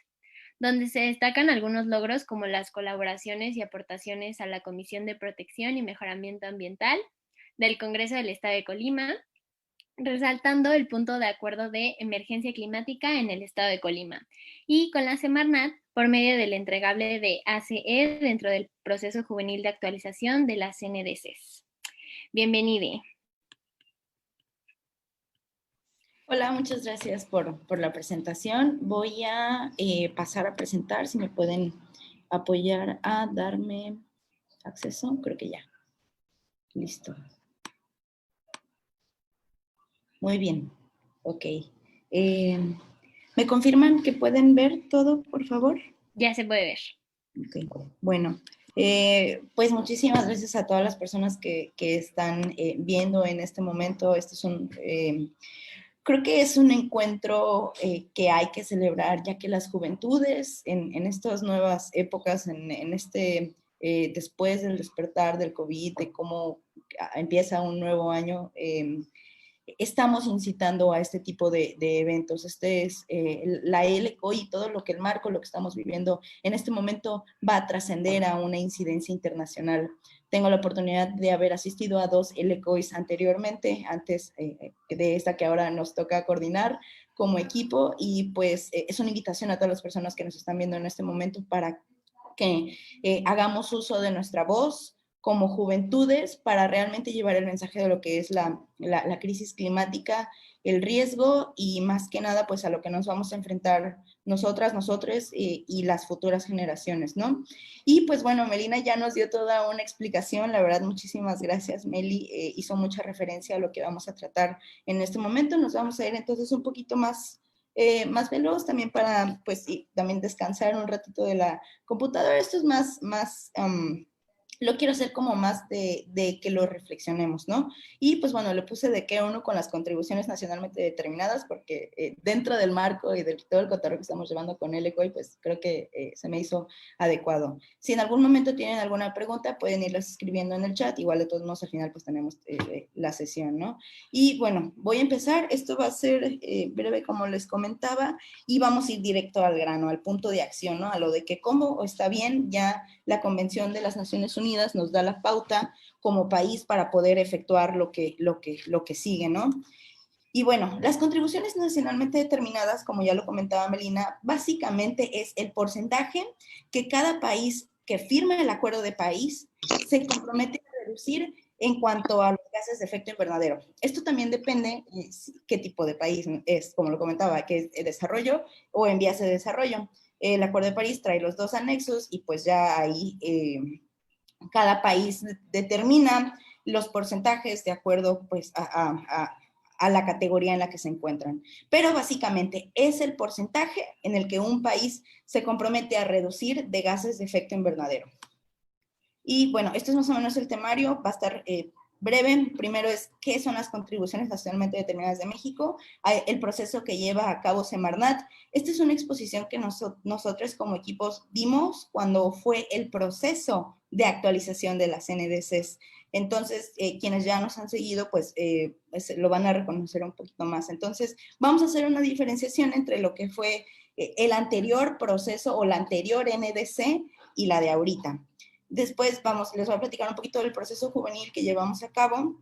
donde se destacan algunos logros como las colaboraciones y aportaciones a la Comisión de Protección y Mejoramiento Ambiental del Congreso del Estado de Colima, resaltando el punto de acuerdo de emergencia climática en el estado de Colima, y con la Semarnat por medio del entregable de ACE dentro del proceso juvenil de actualización de las NDCs. Bienvenida.
Hola, muchas gracias por la presentación. Voy a pasar a presentar, si me pueden apoyar a darme acceso, creo que ya. Listo. Muy bien, ok. ¿Me confirman que pueden ver todo, por favor?
Ya se puede ver.
Okay. Bueno, pues muchísimas gracias a todas las personas que están viendo en este momento. Este es creo que es un encuentro que hay que celebrar, ya que las juventudes en estas nuevas épocas, después del despertar del COVID, de cómo empieza un nuevo año, estamos incitando a este tipo de eventos. La LCO y todo lo que el marco, lo que estamos viviendo en este momento va a trascender a una incidencia internacional. Tengo la oportunidad de haber asistido a 2 LCOs anteriormente, antes de esta que ahora nos toca coordinar como equipo, y pues es una invitación a todas las personas que nos están viendo en este momento para que hagamos uso de nuestra voz como juventudes para realmente llevar el mensaje de lo que es la crisis climática, el riesgo y más que nada pues a lo que nos vamos a enfrentar nosotras, nosotres y las futuras generaciones, ¿no? Y pues bueno, Melina ya nos dio toda una explicación, la verdad muchísimas gracias, Meli, hizo mucha referencia a lo que vamos a tratar en este momento. Nos vamos a ir entonces un poquito más veloz también para pues también descansar un ratito de la computadora. Esto es más lo quiero hacer como más de que lo reflexionemos, ¿no? Y pues bueno, le puse de qué uno con las contribuciones nacionalmente determinadas, porque dentro del marco y de todo el cotorreo que estamos llevando con el ECOI, pues creo que se me hizo adecuado. Si en algún momento tienen alguna pregunta, pueden irlas escribiendo en el chat, igual de todos modos al final pues tenemos la sesión, ¿no? Y bueno, voy a empezar, esto va a ser breve como les comentaba, y vamos a ir directo al grano, al punto de acción, ¿no? A lo de que cómo está bien, ya la Convención de las Naciones Unidas nos da la pauta como país para poder efectuar lo que sigue, ¿no? Y bueno, las contribuciones nacionalmente determinadas, como ya lo comentaba Melina, básicamente es el porcentaje que cada país que firma el Acuerdo de París se compromete a reducir en cuanto a los gases de efecto invernadero. Esto también depende qué tipo de país es, como lo comentaba, que es desarrollo o en vías de desarrollo. El Acuerdo de París trae los dos anexos y pues ya ahí cada país determina los porcentajes de acuerdo pues a la categoría en la que se encuentran. Pero básicamente es el porcentaje en el que un país se compromete a reducir de gases de efecto invernadero. Y bueno, esto es más o menos el temario, va a estar breve. Primero es qué son las contribuciones nacionalmente determinadas de México, el proceso que lleva a cabo Semarnat. Esta es una exposición que nosotros como equipos dimos cuando fue el proceso de actualización de las NDCs. Entonces, quienes ya nos han seguido, pues lo van a reconocer un poquito más. Entonces, vamos a hacer una diferenciación entre lo que fue el anterior proceso o la anterior NDC y la de ahorita. Después les voy a platicar un poquito del proceso juvenil que llevamos a cabo.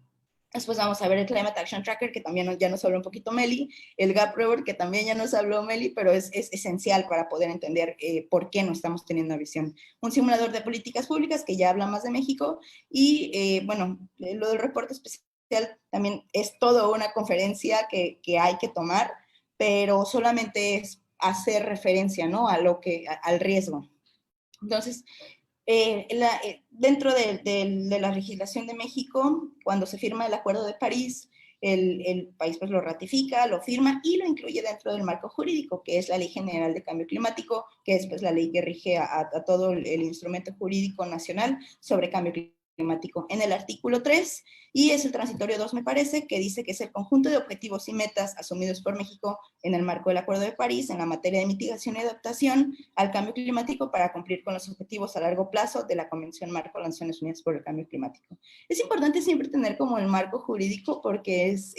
Después vamos a ver el Climate Action Tracker, que también ya nos habló un poquito Meli, el Gap Report, que también ya nos habló Meli, pero es esencial para poder entender por qué no estamos teniendo visión. Un simulador de políticas públicas, que ya habla más de México, y bueno, lo del reporte especial también es toda una conferencia que hay que tomar, pero solamente es hacer referencia, ¿no? Al riesgo. Entonces, dentro de la legislación de México, cuando se firma el Acuerdo de París, el país pues lo ratifica, lo firma y lo incluye dentro del marco jurídico, que es la Ley General de Cambio Climático, que es pues la ley que rige a todo el instrumento jurídico nacional sobre cambio climático. En el artículo 3, y es el transitorio 2 me parece, que dice que es el conjunto de objetivos y metas asumidos por México en el marco del Acuerdo de París en la materia de mitigación y adaptación al cambio climático para cumplir con los objetivos a largo plazo de la Convención Marco de las Naciones Unidas por el Cambio Climático. Es importante siempre tener como el marco jurídico porque es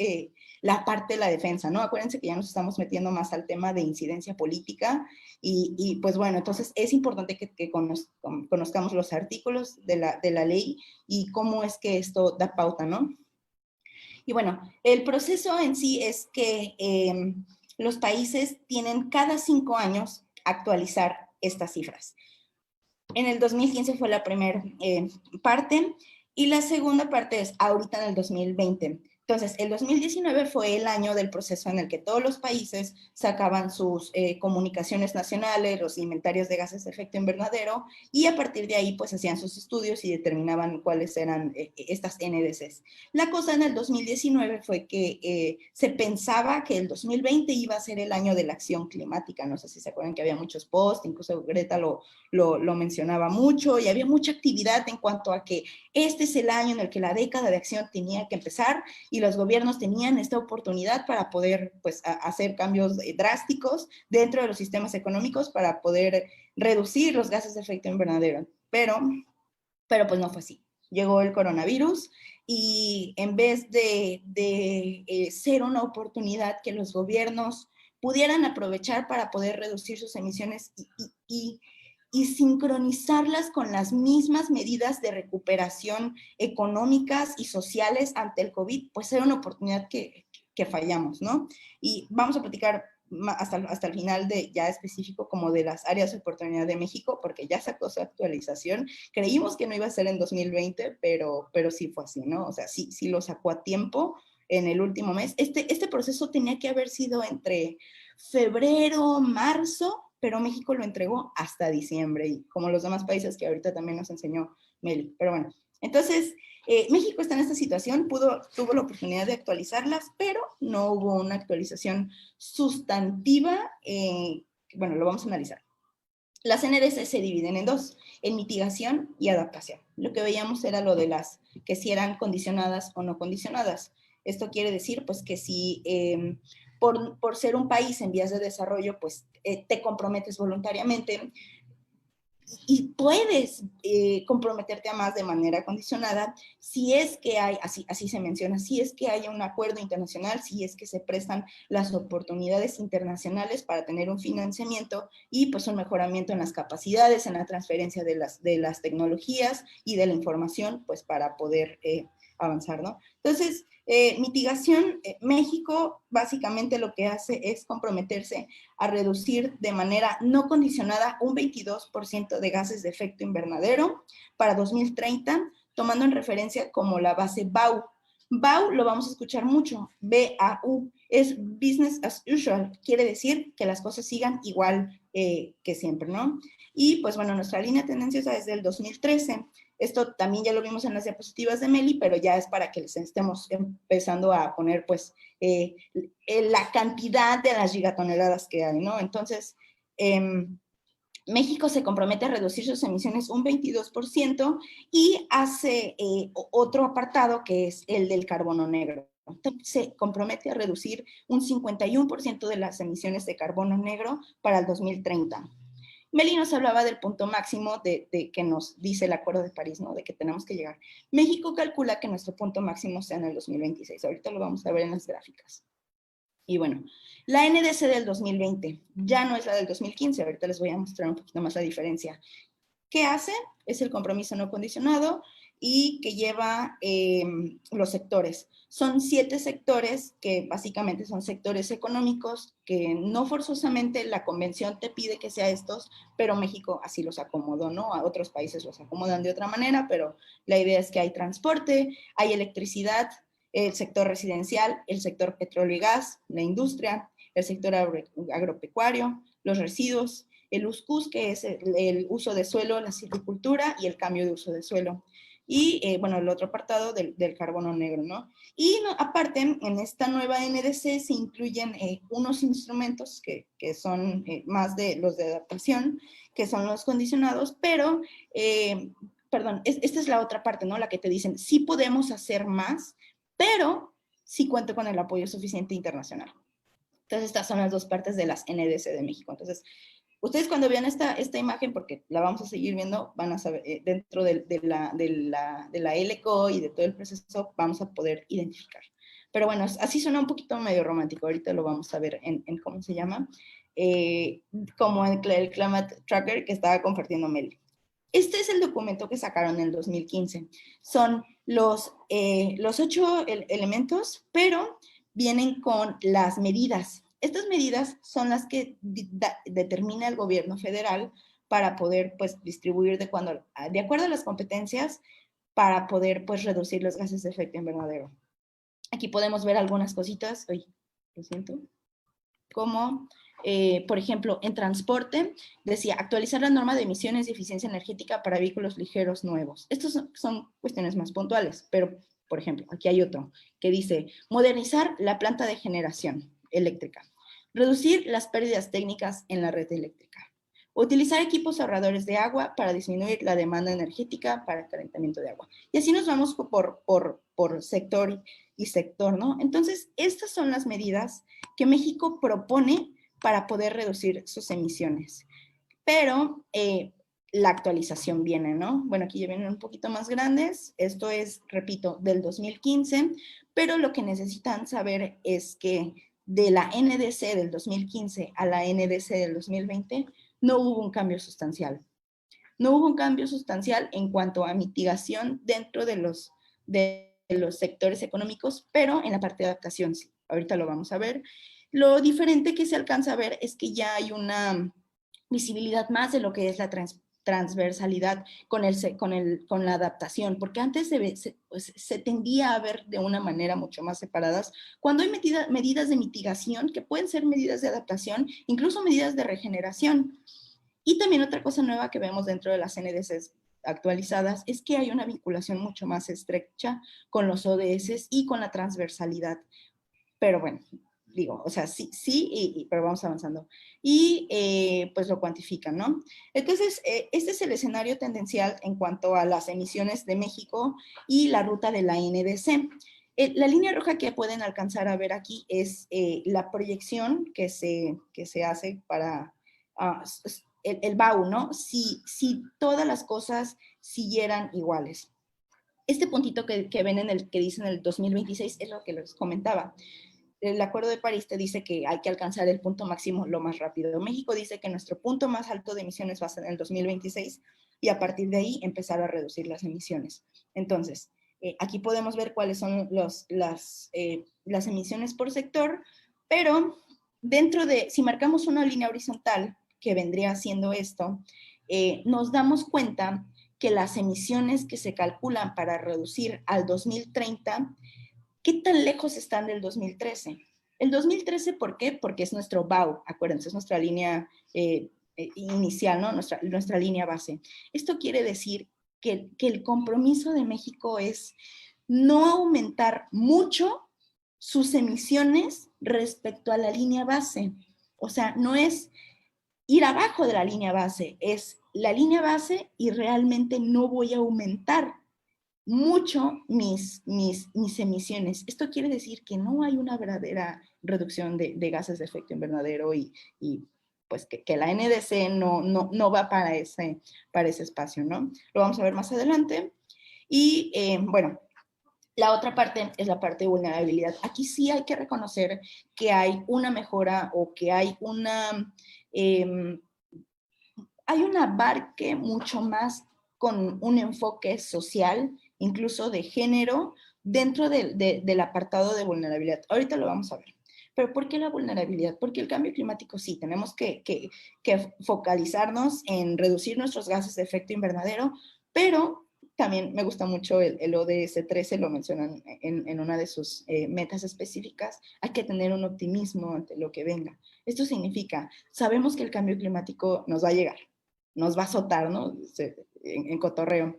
la parte de la defensa, ¿no? Acuérdense que ya nos estamos metiendo más al tema de incidencia política y pues bueno, entonces es importante que conozcamos los artículos de la ley y cómo es que esto da pauta, ¿no? Y bueno, el proceso en sí es que los países tienen cada 5 años actualizar estas cifras. En el 2015 fue la primera parte y la segunda parte es ahorita en el 2020. Entonces, el 2019 fue el año del proceso en el que todos los países sacaban sus comunicaciones nacionales, los inventarios de gases de efecto invernadero, y a partir de ahí pues hacían sus estudios y determinaban cuáles eran estas NDCs. La cosa en el 2019 fue que se pensaba que el 2020 iba a ser el año de la acción climática. No sé si se acuerdan que había muchos posts, incluso Greta lo mencionaba mucho, y había mucha actividad en cuanto a que este es el año en el que la década de acción tenía que empezar y los gobiernos tenían esta oportunidad para poder pues, hacer cambios drásticos dentro de los sistemas económicos para poder reducir los gases de efecto invernadero. Pero pues no fue así. Llegó el coronavirus y en vez de ser una oportunidad que los gobiernos pudieran aprovechar para poder reducir sus emisiones y sincronizarlas con las mismas medidas de recuperación económicas y sociales ante el COVID, pues era una oportunidad que fallamos, ¿no? Y vamos a platicar hasta el final ya específico como de las áreas de oportunidad de México, porque ya sacó su actualización. Creímos que no iba a ser en 2020, pero sí fue así, ¿no? O sea, sí lo sacó a tiempo en el último mes. Este proceso tenía que haber sido entre febrero, marzo, pero México lo entregó hasta diciembre, y como los demás países que ahorita también nos enseñó Meli. Pero bueno, entonces México está en esta situación, tuvo la oportunidad de actualizarlas, pero no hubo una actualización sustantiva. Bueno, lo vamos a analizar. Las NDC se dividen en dos, en mitigación y adaptación. Lo que veíamos era lo de las que si eran condicionadas o no condicionadas. Esto quiere decir pues que si por ser un país en vías de desarrollo, pues te comprometes voluntariamente y puedes comprometerte a más de manera condicionada si es que hay, así se menciona, si es que hay un acuerdo internacional, si es que se prestan las oportunidades internacionales para tener un financiamiento y pues un mejoramiento en las capacidades, en la transferencia de las tecnologías y de la información, pues para poder avanzar, ¿no? Entonces, mitigación, México básicamente lo que hace es comprometerse a reducir de manera no condicionada un 22% de gases de efecto invernadero para 2030, tomando en referencia como la base BAU. BAU lo vamos a escuchar mucho, BAU, es business as usual, quiere decir que las cosas sigan igual que siempre, ¿no? Y pues bueno, nuestra línea tendenciosa es del 2013. Esto también ya lo vimos en las diapositivas de Meli, pero ya es para que les estemos empezando a poner pues la cantidad de las gigatoneladas que hay, ¿no? Entonces, México se compromete a reducir sus emisiones un 22% y hace otro apartado que es el del carbono negro. Se compromete a reducir un 51% de las emisiones de carbono negro para el 2030. Meli nos hablaba del punto máximo de que nos dice el Acuerdo de París, ¿no? De que tenemos que llegar. México calcula que nuestro punto máximo sea en el 2026. Ahorita lo vamos a ver en las gráficas. Y bueno, la NDC del 2020 ya no es la del 2015. Ahorita les voy a mostrar un poquito más la diferencia. ¿Qué hace? Es el compromiso no condicionado y que lleva los sectores. Son 7 sectores que básicamente son sectores económicos que no forzosamente la convención te pide que sea estos, pero México así los acomodó, ¿no? A otros países los acomodan de otra manera, pero la idea es que hay transporte, hay electricidad, el sector residencial, el sector petróleo y gas, la industria, el sector agropecuario, los residuos, el USCUS, que es el uso de suelo, la silvicultura y el cambio de uso de suelo. Y bueno, el otro apartado del carbono negro, ¿no? Y no, aparte, en esta nueva NDC se incluyen unos instrumentos que son más de los de adaptación, que son los condicionados, pero, perdón, esta es la otra parte, ¿no? La que te dicen, sí podemos hacer más, pero sí cuento con el apoyo suficiente internacional. Entonces, estas son las dos partes de las NDC de México. Entonces, ustedes cuando vean esta imagen, porque la vamos a seguir viendo, van a saber, dentro de la LECO y de todo el proceso, vamos a poder identificar. Pero bueno, así suena un poquito medio romántico. Ahorita lo vamos a ver en ¿cómo se llama? Como el Climate Tracker que estaba compartiendo Meli. Este es el documento que sacaron en el 2015. Son los 8 elementos, pero vienen con las medidas. Estas medidas son las que determina el gobierno federal para poder pues, distribuir de acuerdo a las competencias para poder pues, reducir los gases de efecto invernadero. Aquí podemos ver algunas cositas. Uy, lo siento. Como, por ejemplo, en transporte, decía, actualizar la norma de emisiones y eficiencia energética para vehículos ligeros nuevos. Estos son cuestiones más puntuales, pero, por ejemplo, aquí hay otro que dice, modernizar la planta de generación eléctrica, reducir las pérdidas técnicas en la red eléctrica, utilizar equipos ahorradores de agua para disminuir la demanda energética para el calentamiento de agua. Y así nos vamos por sector y sector, ¿no? Entonces, estas son las medidas que México propone para poder reducir sus emisiones. Pero la actualización viene, ¿no? Bueno, aquí ya vienen un poquito más grandes. Esto es, repito, del 2015, pero lo que necesitan saber es que de la NDC del 2015 a la NDC del 2020 no hubo un cambio sustancial. No hubo un cambio sustancial en cuanto a mitigación dentro de los sectores económicos, pero en la parte de adaptación sí. Ahorita lo vamos a ver. Lo diferente que se alcanza a ver es que ya hay una visibilidad más de lo que es la transversalidad con la adaptación, porque antes se tendía a ver de una manera mucho más separadas, cuando hay medidas de mitigación que pueden ser medidas de adaptación, incluso medidas de regeneración. Y también otra cosa nueva que vemos dentro de las NDCs actualizadas es que hay una vinculación mucho más estrecha con los ODS y con la transversalidad. Pero bueno, digo, o sea, sí, pero vamos avanzando. Y pues lo cuantifican, ¿no? Entonces, este es el escenario tendencial en cuanto a las emisiones de México y la ruta de la NDC. La línea roja que pueden alcanzar a ver aquí es la proyección que se hace para el BAU, ¿no? Si todas las cosas siguieran iguales. Este puntito que ven en el que dicen el 2026 es lo que les comentaba. El Acuerdo de París te dice que hay que alcanzar el punto máximo lo más rápido. México dice que nuestro punto más alto de emisiones va a ser en el 2026 y a partir de ahí empezar a reducir las emisiones. Entonces, aquí podemos ver cuáles son las emisiones por sector, pero dentro de, si marcamos una línea horizontal que vendría siendo esto, nos damos cuenta que las emisiones que se calculan para reducir al 2030, ¿qué tan lejos están del 2013? El 2013, ¿por qué? Porque es nuestro BAU, acuérdense, es nuestra línea inicial, ¿no? Nuestra línea base. Esto quiere decir que el compromiso de México es no aumentar mucho sus emisiones respecto a la línea base. O sea, no es ir abajo de la línea base, es la línea base y realmente no voy a aumentar mucho mis emisiones. Esto quiere decir que no hay una verdadera reducción de gases de efecto invernadero y pues que la NDC no va para ese espacio, ¿no? Lo vamos a ver más adelante. Y bueno, la otra parte es la parte de vulnerabilidad. Aquí sí hay que reconocer que hay una mejora o que hay un abarque mucho más con un enfoque social, incluso de género, dentro del apartado de vulnerabilidad. Ahorita lo vamos a ver. Pero ¿por qué la vulnerabilidad? Porque el cambio climático sí, tenemos que focalizarnos en reducir nuestros gases de efecto invernadero, pero también me gusta mucho el ODS 13, lo mencionan en una de sus metas específicas, hay que tener un optimismo ante lo que venga. Esto significa, sabemos que el cambio climático nos va a llegar, nos va a azotar, ¿no? En cotorreo.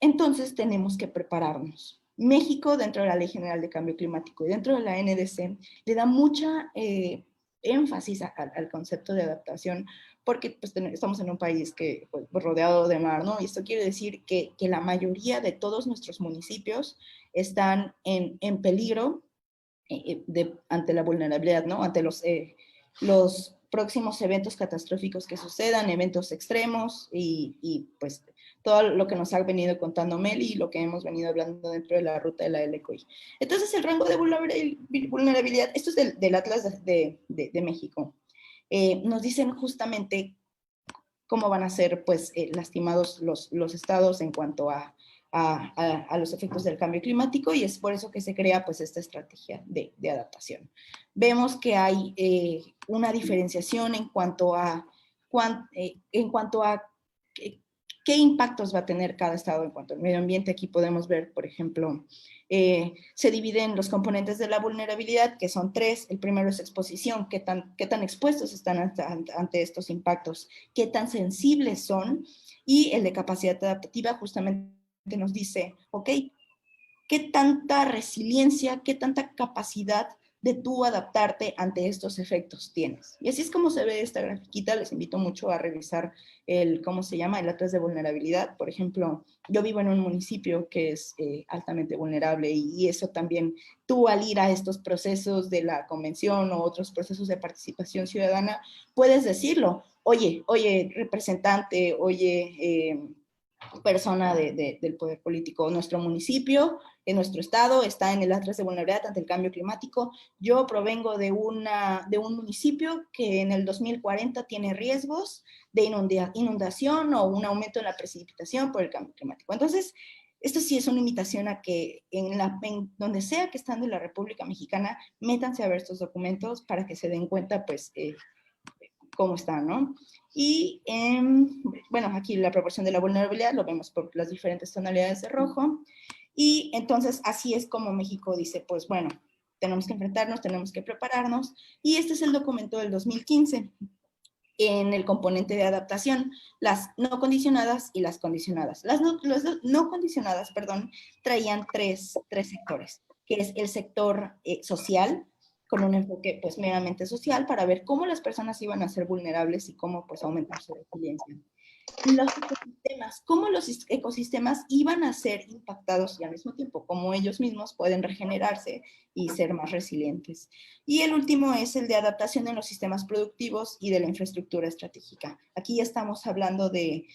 Entonces tenemos que prepararnos. México, dentro de la Ley General de Cambio Climático y dentro de la NDC, le da mucha énfasis al concepto de adaptación, porque pues, estamos en un país que, pues, rodeado de mar, ¿no? Y esto quiere decir que la mayoría de todos nuestros municipios están en peligro ante la vulnerabilidad, ¿no? Ante los próximos eventos catastróficos que sucedan, eventos extremos y pues todo lo que nos ha venido contando Meli y lo que hemos venido hablando dentro de la ruta de la LCOI. Entonces, el rango de vulnerabilidad, esto es del Atlas de México, nos dicen justamente cómo van a ser pues lastimados los estados en cuanto a los efectos del cambio climático, y es por eso que se crea pues esta estrategia de adaptación. Vemos que hay una diferenciación en cuanto a qué impactos va a tener cada estado en cuanto al medio ambiente. Aquí podemos ver, por ejemplo, se dividen los componentes de la vulnerabilidad, que son 3. El primero es exposición, qué tan expuestos están ante estos impactos, qué tan sensibles son, y el de capacidad adaptativa justamente nos dice, ok, qué tanta resiliencia, qué tanta capacidad de tú adaptarte ante estos efectos tienes. Y así es como se ve esta grafiquita. Les invito mucho a revisar ¿cómo se llama? El Atlas de Vulnerabilidad. Por ejemplo, yo vivo en un municipio que es altamente vulnerable, y eso también, tú al ir a estos procesos de la convención o otros procesos de participación ciudadana, puedes decirlo. Oye, representante, oye, persona del poder político, nuestro municipio, en nuestro estado, está en el Atlas de Vulnerabilidad ante el cambio climático. Yo provengo de un municipio que en el 2040 tiene riesgos de inundación o un aumento en la precipitación por el cambio climático. Entonces, esto sí es una invitación a que en donde sea que están de la República Mexicana, métanse a ver estos documentos para que se den cuenta, pues, cómo están, ¿no? Y, bueno, aquí la proporción de la vulnerabilidad lo vemos por las diferentes tonalidades de rojo. Y entonces así es como México dice, pues bueno, tenemos que enfrentarnos, tenemos que prepararnos. Y este es el documento del 2015. En el componente de adaptación, las no condicionadas y las condicionadas. Las no condicionadas, perdón, traían tres sectores, que es el sector social, con un enfoque pues meramente social para ver cómo las personas iban a ser vulnerables y cómo pues aumentar su resiliencia. Los ecosistemas, cómo los ecosistemas iban a ser impactados y al mismo tiempo cómo ellos mismos pueden regenerarse y ser más resilientes. Y el último es el de adaptación en los sistemas productivos y de la infraestructura estratégica. Aquí ya estamos hablando de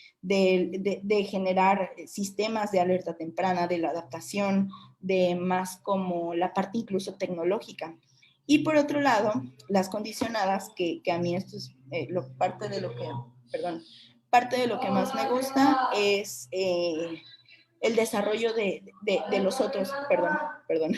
generar sistemas de alerta temprana, de la adaptación, de más como la parte incluso tecnológica. Y por otro lado, las condicionadas, que a mí esto es parte de lo que, perdón, parte de lo que más me gusta es el desarrollo de los otros, perdón.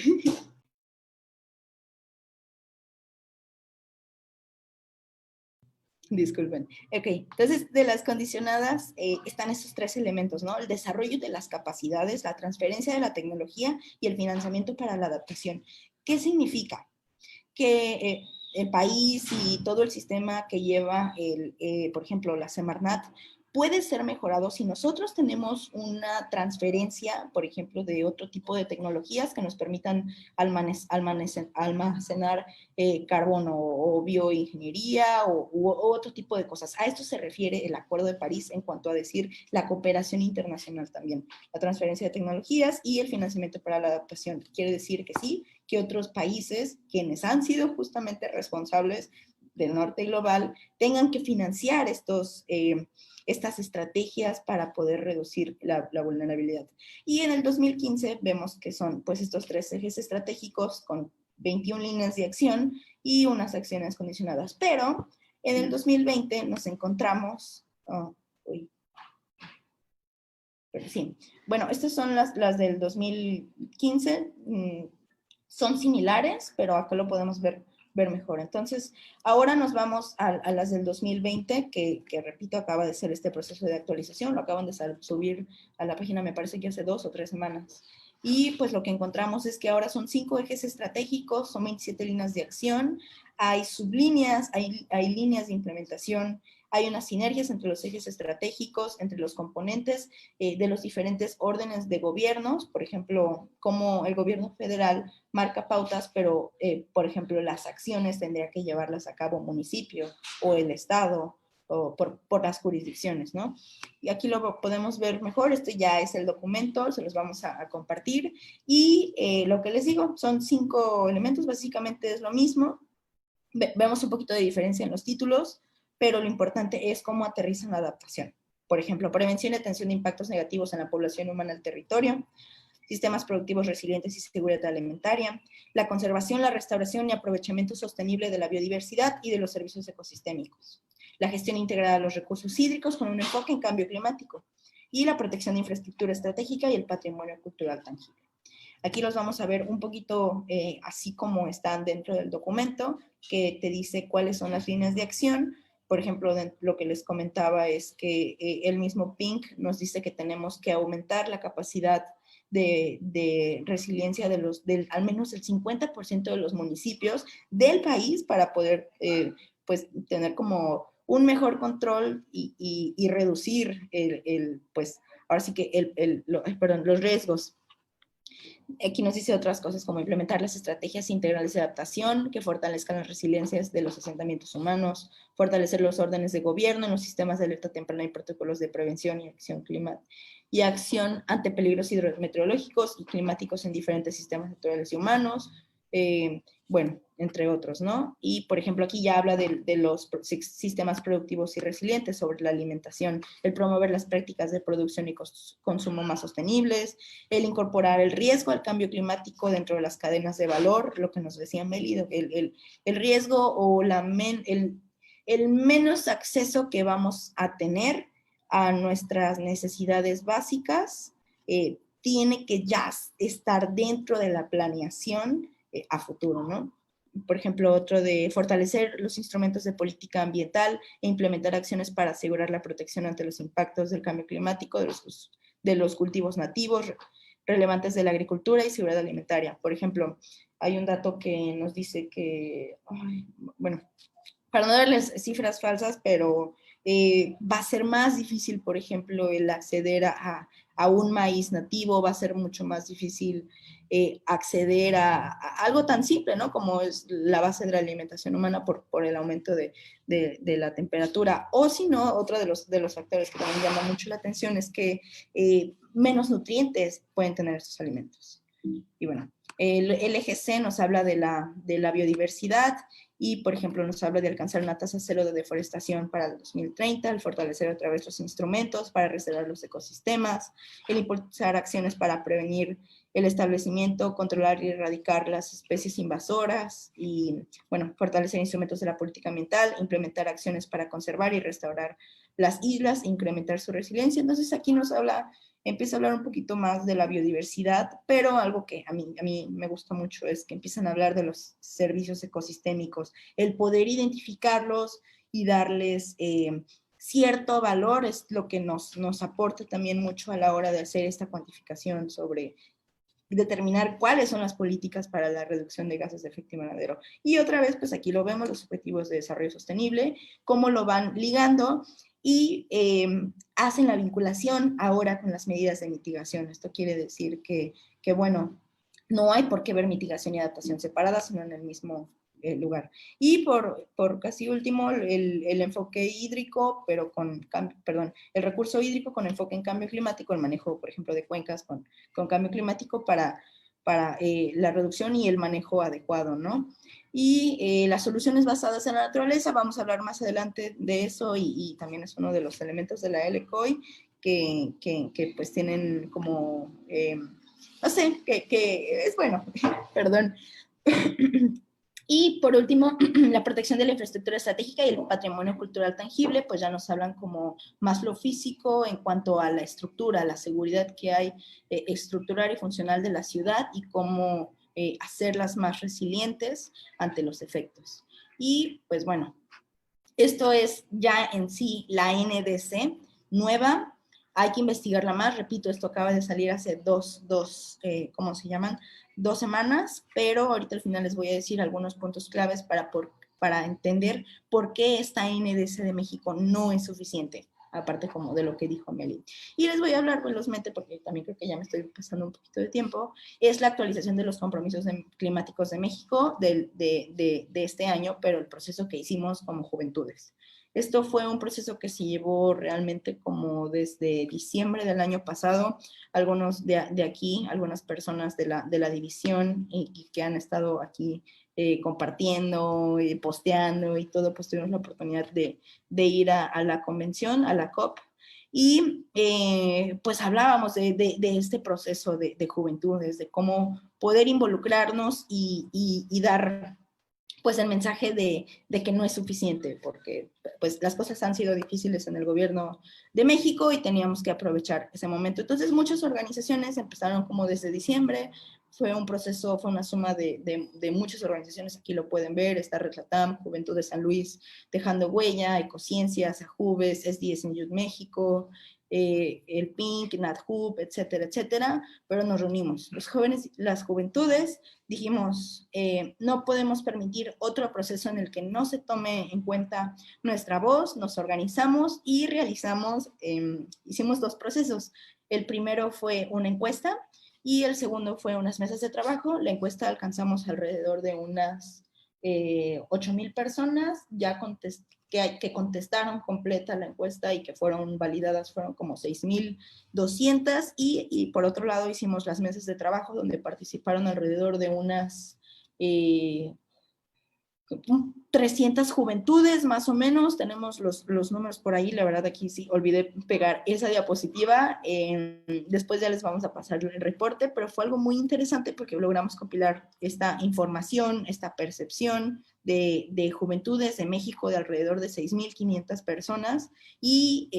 Disculpen. Ok, entonces de las condicionadas están estos tres elementos, ¿no? El desarrollo de las capacidades, la transferencia de la tecnología y el financiamiento para la adaptación. ¿Qué significa? Que el país y todo el sistema que lleva, por ejemplo, la Semarnat, puede ser mejorado si nosotros tenemos una transferencia, por ejemplo, de otro tipo de tecnologías que nos permitan almacenar carbono o bioingeniería u otro tipo de cosas. A esto se refiere el Acuerdo de París en cuanto a decir la cooperación internacional también, la transferencia de tecnologías y el financiamiento para la adaptación. Quiere decir que sí, que otros países, quienes han sido justamente responsables del norte global, tengan que financiar estas estrategias para poder reducir la vulnerabilidad. Y en el 2015 vemos que son pues estos tres ejes estratégicos con 21 líneas de acción y unas acciones condicionadas. Pero en el 2020 nos encontramos, pero sí, bueno, estas son las del 2015, son similares, pero acá lo podemos ver mejor. Entonces, ahora nos vamos a las del 2020, que repito, acaba de ser este proceso de actualización, lo acaban de subir a la página, me parece que hace 2 o 3 semanas. Y pues lo que encontramos es que ahora son 5 ejes estratégicos, son 27 líneas de acción, hay sublíneas, hay líneas de implementación, hay unas sinergias entre los ejes estratégicos, entre los componentes de los diferentes órdenes de gobiernos, por ejemplo, como el gobierno federal marca pautas, pero, por ejemplo, las acciones tendría que llevarlas a cabo municipio o el estado o por las jurisdicciones, ¿no? Y aquí lo podemos ver mejor, este ya es el documento, se los vamos a compartir, y lo que les digo, son 5 elementos, básicamente es lo mismo, vemos un poquito de diferencia en los títulos, pero lo importante es cómo aterrizan la adaptación. Por ejemplo, prevención y atención de impactos negativos en la población humana del territorio, sistemas productivos resilientes y seguridad alimentaria, la conservación, la restauración y aprovechamiento sostenible de la biodiversidad y de los servicios ecosistémicos, la gestión integrada de los recursos hídricos con un enfoque en cambio climático, y la protección de infraestructura estratégica y el patrimonio cultural tangible. Aquí los vamos a ver un poquito así como están dentro del documento, que te dice cuáles son las líneas de acción. Por ejemplo, lo que les comentaba es que el mismo PINC nos dice que tenemos que aumentar la capacidad de resiliencia del al menos el 50% de los municipios del país para poder pues tener como un mejor control y reducir pues ahora sí que los riesgos. Aquí nos dice otras cosas como implementar las estrategias integrales de adaptación que fortalezcan las resiliencias de los asentamientos humanos, fortalecer los órdenes de gobierno en los sistemas de alerta temprana y protocolos de prevención y acción ante peligros hidrometeorológicos y climáticos en diferentes sistemas naturales y humanos, bueno, entre otros, ¿no? Y, por ejemplo, aquí ya habla de los sistemas productivos y resilientes sobre la alimentación, el promover las prácticas de producción y consumo más sostenibles, el incorporar el riesgo al cambio climático dentro de las cadenas de valor, lo que nos decía Meli, el riesgo o el menos acceso que vamos a tener a nuestras necesidades básicas, tiene que ya estar dentro de la planeación a futuro, ¿no? Por ejemplo, otro de fortalecer los instrumentos de política ambiental e implementar acciones para asegurar la protección ante los impactos del cambio climático de los cultivos nativos relevantes de la agricultura y seguridad alimentaria. Por ejemplo, hay un dato que nos dice que, bueno, para no darles cifras falsas, pero va a ser más difícil, por ejemplo, el acceder a a un maíz nativo, va a ser mucho más difícil acceder a algo tan simple, ¿no? Como es la base de la alimentación humana por el aumento de la temperatura. O si no, otro de los factores que también llama mucho la atención es que menos nutrientes pueden tener estos alimentos. Y bueno, el LGC nos habla de la biodiversidad y, por ejemplo, nos habla de alcanzar una tasa cero de deforestación para el 2030, el fortalecer otra vez los instrumentos para reservar los ecosistemas, el impulsar acciones para prevenir el establecimiento, controlar y erradicar las especies invasoras y, bueno, fortalecer instrumentos de la política ambiental, implementar acciones para conservar y restaurar las islas, incrementar su resiliencia. Entonces aquí nos habla, empieza a hablar un poquito más de la biodiversidad, pero algo que a mí me gusta mucho es que empiezan a hablar de los servicios ecosistémicos, el poder identificarlos y darles cierto valor es lo que nos aporta también mucho a la hora de hacer esta cuantificación sobre determinar cuáles son las políticas para la reducción de gases de efecto invernadero. Y otra vez, pues aquí lo vemos, los objetivos de desarrollo sostenible, cómo lo van ligando y hacen la vinculación ahora con las medidas de mitigación. Esto quiere decir que bueno, no hay por qué ver mitigación y adaptación separadas, sino en el mismo lugar. Y por casi último, el enfoque hídrico, pero el recurso hídrico con enfoque en cambio climático, el manejo, por ejemplo, de cuencas con cambio climático para la reducción y el manejo adecuado, ¿no? Y las soluciones basadas en la naturaleza, vamos a hablar más adelante de eso y también es uno de los elementos de la LCOI que pues tienen como, no sé, que es bueno, perdón. Y por último, la protección de la infraestructura estratégica y el patrimonio cultural tangible, pues ya nos hablan como más lo físico en cuanto a la estructura, la seguridad que hay estructural y funcional de la ciudad y cómo hacerlas más resilientes ante los efectos. Y pues bueno, esto es ya en sí la NDC nueva, hay que investigarla más, repito, esto acaba de salir hace ¿cómo se llaman? 2 semanas, pero ahorita al final les voy a decir algunos puntos claves para entender por qué esta NDC de México no es suficiente, aparte como de lo que dijo Meli. Y les voy a hablar velozmente, porque también creo que ya me estoy pasando un poquito de tiempo, es la actualización de los compromisos climáticos de México de este año, pero el proceso que hicimos como juventudes. Esto fue un proceso que se llevó realmente como desde diciembre del año pasado. Algunos de aquí, algunas personas de la división y que han estado aquí compartiendo, posteando y todo, pues tuvimos la oportunidad de ir a la convención, a la COP, y pues hablábamos de este proceso de juventudes, de cómo poder involucrarnos y dar pues el mensaje de que no es suficiente, porque pues las cosas han sido difíciles en el gobierno de México y teníamos que aprovechar ese momento. Entonces muchas organizaciones empezaron como desde diciembre, fue un proceso, fue una suma de muchas organizaciones, aquí lo pueden ver, está Retlatam, Juventud de San Luis, Dejando Huella, Ecociencias, Ajubes, SDS en Youth México, el PINC, NatHub, etcétera, etcétera, pero nos reunimos. Los jóvenes, las juventudes, dijimos, no podemos permitir otro proceso en el que no se tome en cuenta nuestra voz, nos organizamos y realizamos, hicimos 2 procesos. El primero fue una encuesta y el segundo fue unas mesas de trabajo. La encuesta alcanzamos alrededor de unas 8,000 personas, ya que contestaron completa la encuesta y que fueron validadas, fueron como 6,200 y por otro lado hicimos las mesas de trabajo donde participaron alrededor de unas 300 juventudes más o menos, tenemos los números por ahí, la verdad aquí sí olvidé pegar esa diapositiva, después ya les vamos a pasar el reporte, pero fue algo muy interesante porque logramos compilar esta información, esta percepción de juventudes de México de alrededor de 6,500 personas y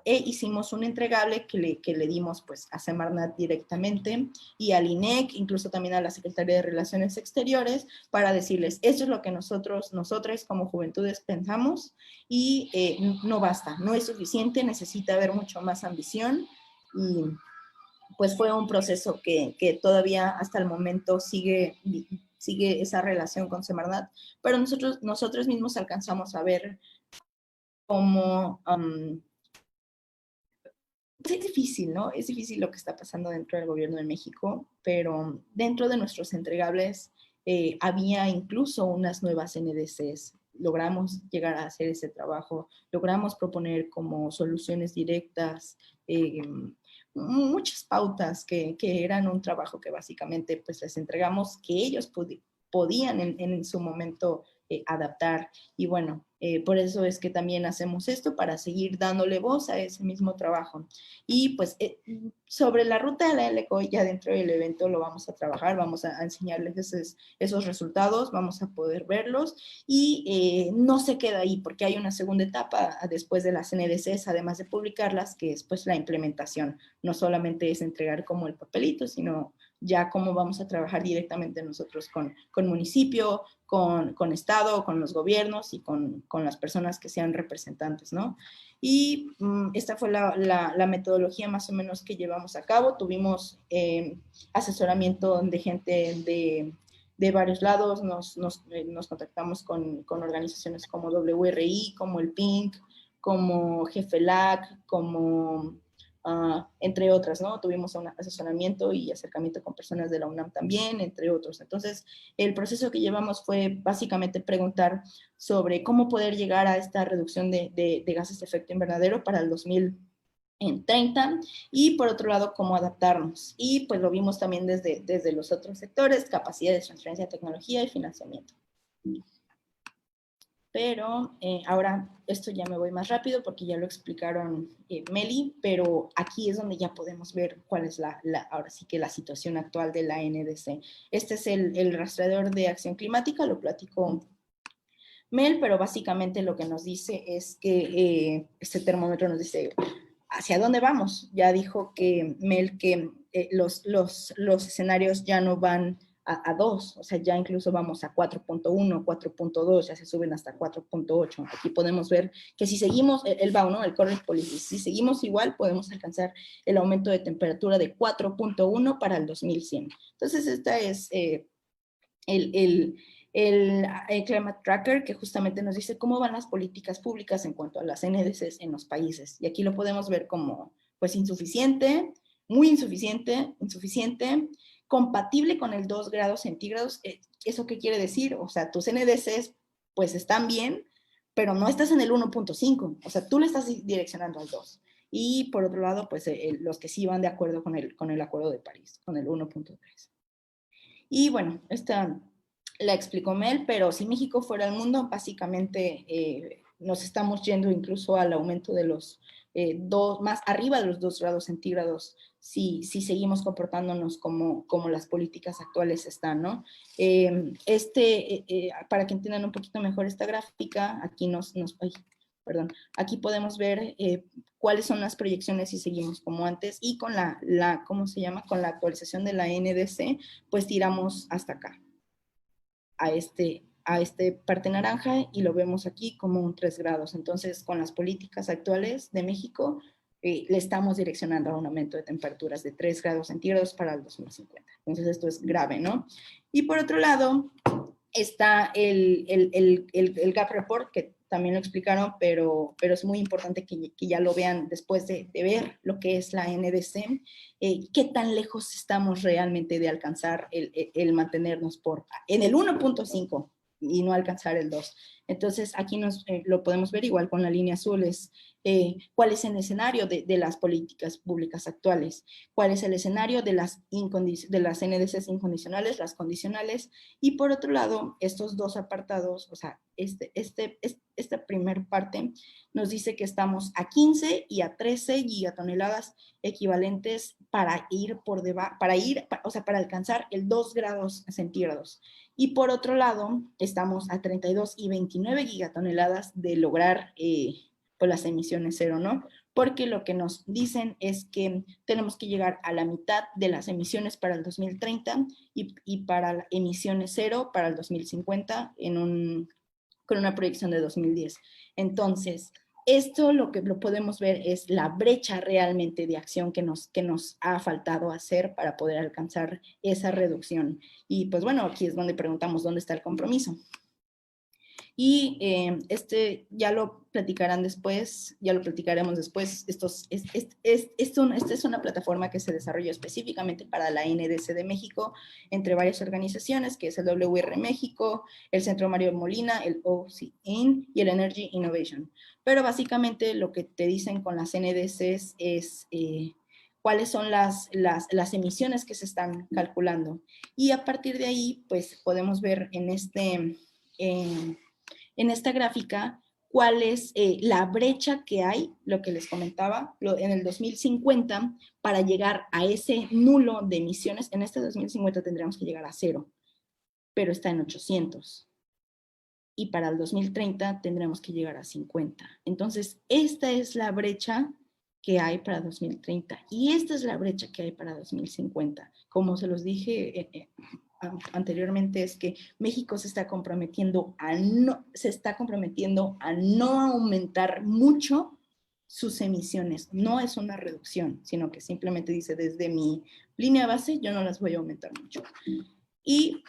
hicimos un entregable que le dimos pues a Semarnat directamente y al INEC, incluso también a la Secretaría de Relaciones Exteriores, para decirles, esto es lo que nosotras como juventudes pensamos y no basta, no es suficiente, necesita haber mucho más ambición y pues fue un proceso que todavía hasta el momento sigue esa relación con Semarnat, pero nosotros mismos alcanzamos a ver cómo pues es difícil, ¿no? Es difícil lo que está pasando dentro del gobierno de México, pero dentro de nuestros entregables había incluso unas nuevas NDCs. Logramos llegar a hacer ese trabajo, logramos proponer como soluciones directas, muchas pautas que eran un trabajo que básicamente pues les entregamos que ellos podían en su momento adaptar. Y bueno, por eso es que también hacemos esto, para seguir dándole voz a ese mismo trabajo. Y pues sobre la ruta de la LCO, ya dentro del evento lo vamos a trabajar, vamos a enseñarles esos resultados, vamos a poder verlos y no se queda ahí porque hay una segunda etapa después de las NDCs, además de publicarlas, que es pues la implementación. No solamente es entregar como el papelito, sino ya cómo vamos a trabajar directamente nosotros con municipio, con Estado, con los gobiernos y con las personas que sean representantes, ¿no? Y esta fue la metodología más o menos que llevamos a cabo. Tuvimos asesoramiento de gente de varios lados, nos contactamos con organizaciones como WRI, como el PINC, como GEFELAC, como entre otras, ¿no? Tuvimos un asesoramiento y acercamiento con personas de la UNAM también, entre otros. Entonces, el proceso que llevamos fue básicamente preguntar sobre cómo poder llegar a esta reducción de gases de efecto invernadero para el 2030 y por otro lado cómo adaptarnos. Y pues lo vimos también desde los otros sectores, capacidades, transferencia de tecnología y financiamiento. Pero ahora esto ya me voy más rápido porque ya lo explicaron Meli, pero aquí es donde ya podemos ver cuál es ahora sí que la situación actual de la NDC. Este es el rastreador de acción climática, lo platicó Mel, pero básicamente lo que nos dice es que este termómetro nos dice hacia dónde vamos. Ya dijo que Mel que los escenarios ya no van a 2, o sea, ya incluso vamos a 4.1, 4.2, ya se suben hasta 4.8. Aquí podemos ver que si seguimos, el BAU, ¿no? El Current Policy, si seguimos igual, podemos alcanzar el aumento de temperatura de 4.1 para el 2100. Entonces, esta es el Climate Tracker, que justamente nos dice cómo van las políticas públicas en cuanto a las NDCs en los países. Y aquí lo podemos ver como, pues, insuficiente, muy insuficiente, insuficiente, compatible con el 2 grados centígrados. ¿Eso qué quiere decir? O sea, tus NDCs, pues, están bien, pero no estás en el 1.5. O sea, tú le estás direccionando al 2. Y por otro lado, pues, los que sí van de acuerdo con el Acuerdo de París, con el 1.3. Y bueno, esta la explicó Mel, pero si México fuera el mundo, básicamente nos estamos yendo incluso al aumento de los más arriba de los 2 grados centígrados si seguimos comportándonos como las políticas actuales están, ¿no? Para que entiendan un poquito mejor esta gráfica, aquí aquí podemos ver cuáles son las proyecciones si seguimos como antes y con ¿cómo se llama? Con la actualización de la NDC, pues tiramos hasta acá, a este parte naranja y lo vemos aquí como un 3 grados. Entonces, con las políticas actuales de México, le estamos direccionando a un aumento de temperaturas de 3 grados centígrados para el 2050. Entonces, esto es grave, ¿no? Y por otro lado, está el Gap Report, que también lo explicaron, pero es muy importante que ya lo vean después de ver lo que es la NDC, qué tan lejos estamos realmente de alcanzar el mantenernos en el 1.5 y no alcanzar el 2. Entonces, aquí lo podemos ver igual con la línea azul, cuál es el escenario de las políticas públicas actuales, cuál es el escenario de las NDCs incondicionales, las condicionales, y por otro lado, estos dos apartados, o sea, esta primer parte nos dice que estamos a 15 y a 13 gigatoneladas equivalentes para para alcanzar el 2 grados centígrados. Y por otro lado, estamos a 32 y 29 gigatoneladas de lograr pues las emisiones cero, ¿no? Porque lo que nos dicen es que tenemos que llegar a la mitad de las emisiones para el 2030 y para las emisiones cero para el 2050 con una proyección de 2010. Entonces, esto lo que lo podemos ver es la brecha realmente de acción que nos ha faltado hacer para poder alcanzar esa reducción. Y pues bueno, aquí es donde preguntamos dónde está el compromiso. Y ya lo platicarán después, ya lo platicaremos después. Esta es una plataforma que se desarrolló específicamente para la NDC de México, entre varias organizaciones, que es el WR México, el Centro Mario Molina, el OCIN y el Energy Innovation. Pero básicamente lo que te dicen con las NDCs es cuáles son las emisiones que se están calculando. Y a partir de ahí, pues podemos ver en esta gráfica cuál es la brecha que hay, lo que les comentaba, en el 2050, para llegar a ese nulo de emisiones. En este 2050 tendríamos que llegar a 0, pero está en 800. Y para el 2030 tendremos que llegar a 50. Entonces, esta es la brecha que hay para 2030 y esta es la brecha que hay para 2050. Como se los dije anteriormente, es que México se está comprometiendo a no aumentar mucho sus emisiones. No es una reducción, sino que simplemente dice, desde mi línea base yo no las voy a aumentar mucho. Y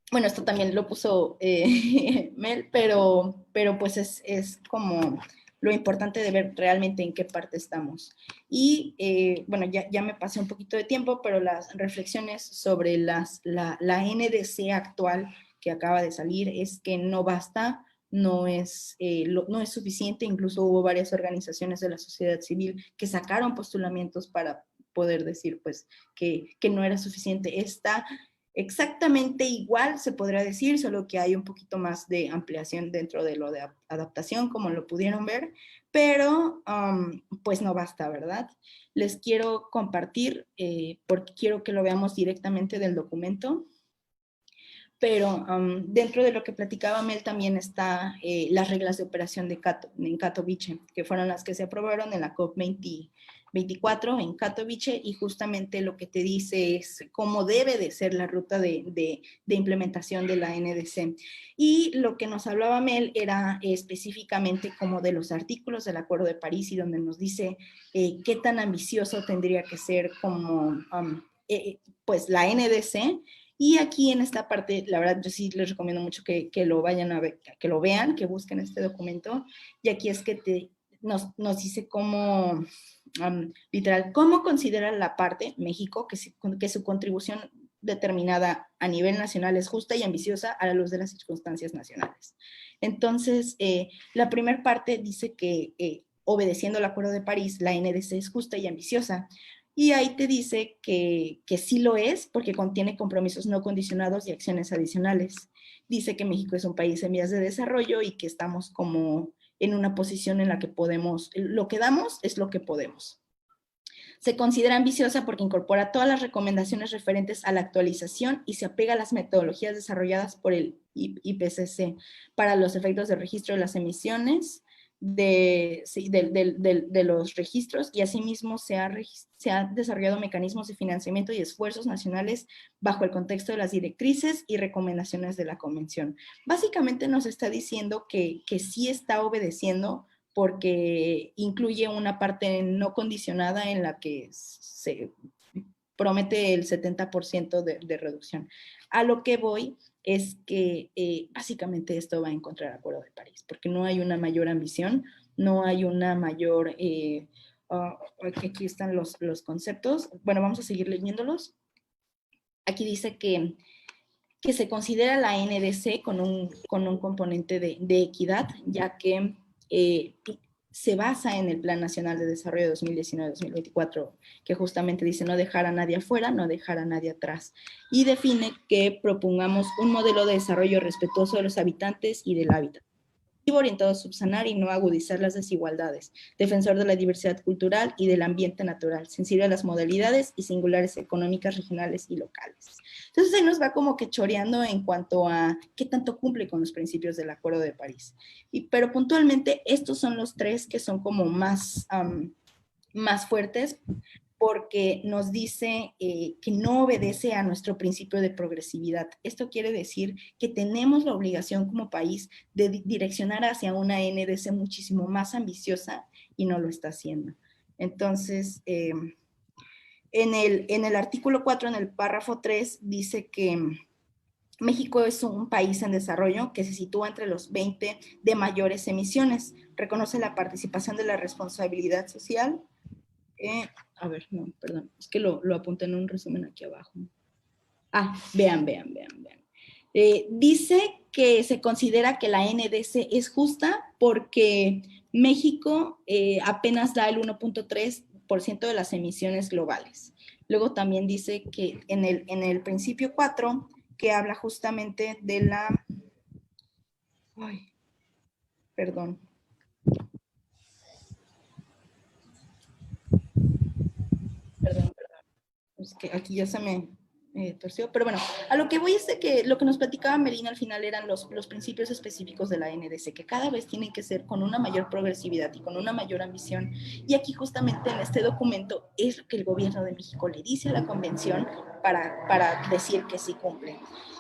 bueno, esto también lo puso Mel, pero pues es como lo importante de ver realmente en qué parte estamos. Y bueno, ya me pasé un poquito de tiempo, pero las reflexiones sobre la NDC actual que acaba de salir es que no basta, no es suficiente. Incluso hubo varias organizaciones de la sociedad civil que sacaron postulamientos para poder decir pues que no era suficiente. Está exactamente igual, se podría decir, solo que hay un poquito más de ampliación dentro de lo de adaptación, como lo pudieron ver, pero pues no basta, ¿verdad? Les quiero compartir, porque quiero que lo veamos directamente del documento, pero dentro de lo que platicaba Mel también está las reglas de operación en Katowice, que fueron las que se aprobaron en la COP24 en Katowice, y justamente lo que te dice es cómo debe de ser la ruta de implementación de la NDC. Y lo que nos hablaba Mel era específicamente como de los artículos del Acuerdo de París, y donde nos dice qué tan ambicioso tendría que ser como pues la NDC. Y aquí en esta parte, la verdad, yo sí les recomiendo mucho que lo vayan a ver, que lo vean, que busquen este documento. Y aquí es que nos dice cómo, literal, cómo considera la parte, México, que su contribución determinada a nivel nacional es justa y ambiciosa a la luz de las circunstancias nacionales. Entonces, la primera parte dice que obedeciendo el Acuerdo de París, la NDC es justa y ambiciosa. Y ahí te dice que sí lo es, porque contiene compromisos no condicionados y acciones adicionales. Dice que México es un país en vías de desarrollo y que estamos como en una posición en la que podemos, lo que damos es lo que podemos. Se considera ambiciosa porque incorpora todas las recomendaciones referentes a la actualización y se apega a las metodologías desarrolladas por el IPCC para los efectos de registro de las emisiones, de los registros, y asimismo se ha desarrollado mecanismos de financiamiento y esfuerzos nacionales bajo el contexto de las directrices y recomendaciones de la Convención. Básicamente nos está diciendo que sí está obedeciendo, porque incluye una parte no condicionada en la que se promete el 70% de reducción. A lo que voy es que básicamente esto va en contra del Acuerdo de París, porque no hay una mayor ambición, no hay una mayor, aquí están los conceptos, bueno, vamos a seguir leyéndolos. Aquí dice que se considera la NDC con un componente de equidad, ya que se basa en el Plan Nacional de Desarrollo 2019-2024, que justamente dice no dejar a nadie afuera, no dejar a nadie atrás, y define que propongamos un modelo de desarrollo respetuoso de los habitantes y del hábitat, orientado a subsanar y no agudizar las desigualdades, defensor de la diversidad cultural y del ambiente natural, sensible a las modalidades y singulares económicas regionales y locales. Entonces ahí nos va como que choreando en cuanto a qué tanto cumple con los principios del Acuerdo de París. Pero puntualmente estos son los tres que son como más fuertes, porque nos dice que no obedece a nuestro principio de progresividad. Esto quiere decir que tenemos la obligación como país de direccionar hacia una NDC muchísimo más ambiciosa, y no lo está haciendo. Entonces, en el artículo 4, en el párrafo 3, dice que México es un país en desarrollo que se sitúa entre los 20 de mayores emisiones. Reconoce la participación de la responsabilidad social. A ver, no, perdón, es que lo apunté en un resumen aquí abajo. Vean. Dice que se considera que la NDC es justa porque México apenas da el 1.3% de las emisiones globales. Luego también dice que en el principio 4, que habla justamente de la... Ay, perdón. Perdón. Es que aquí ya se me torció, pero bueno, a lo que voy es de que lo que nos platicaba Melina al final eran los principios específicos de la NDC, que cada vez tienen que ser con una mayor progresividad y con una mayor ambición, y aquí justamente en este documento es lo que el gobierno de México le dice a la convención para decir que sí cumple.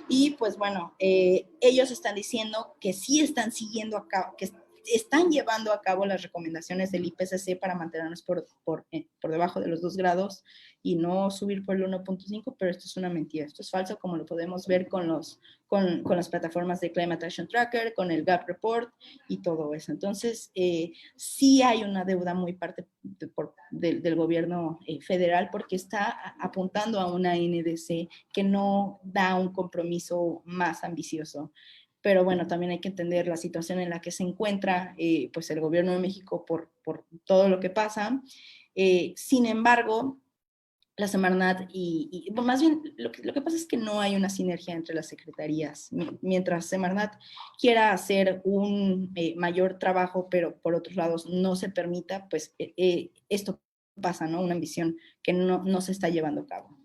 Y pues bueno, ellos están diciendo que sí están siguiendo a cabo, que están llevando a cabo las recomendaciones del IPCC para mantenernos por debajo de los 2 grados y no subir por el 1.5, pero esto es una mentira, esto es falso, como lo podemos ver con las plataformas de Climate Action Tracker, con el GAP Report y todo eso. Entonces, sí hay una deuda muy parte del gobierno federal porque está apuntando a una NDC que no da un compromiso más ambicioso. Pero bueno, también hay que entender la situación en la que se encuentra pues el gobierno de México por todo lo que pasa. Sin embargo, la Semarnat y más bien lo que pasa es que no hay una sinergia entre las secretarías. Mientras Semarnat quiera hacer un mayor trabajo, pero por otros lados no se permita, pues esto pasa, ¿no? Una ambición que no se está llevando a cabo.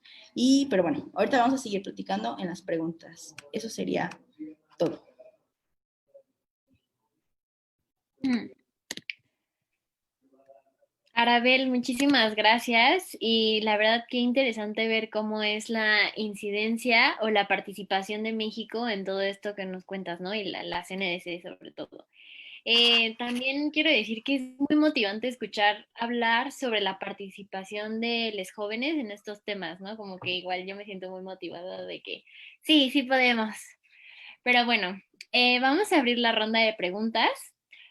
Pero bueno, ahorita vamos a seguir platicando en las preguntas. Eso sería todo.
Arabel, muchísimas gracias y la verdad que interesante ver cómo es la incidencia o la participación de México en todo esto que nos cuentas, ¿no? Y la CNDC sobre todo. También quiero decir que es muy motivante escuchar hablar sobre la participación de los jóvenes en estos temas, ¿no? Como que igual yo me siento muy motivada de que sí, sí podemos. Pero bueno, vamos a abrir la ronda de preguntas.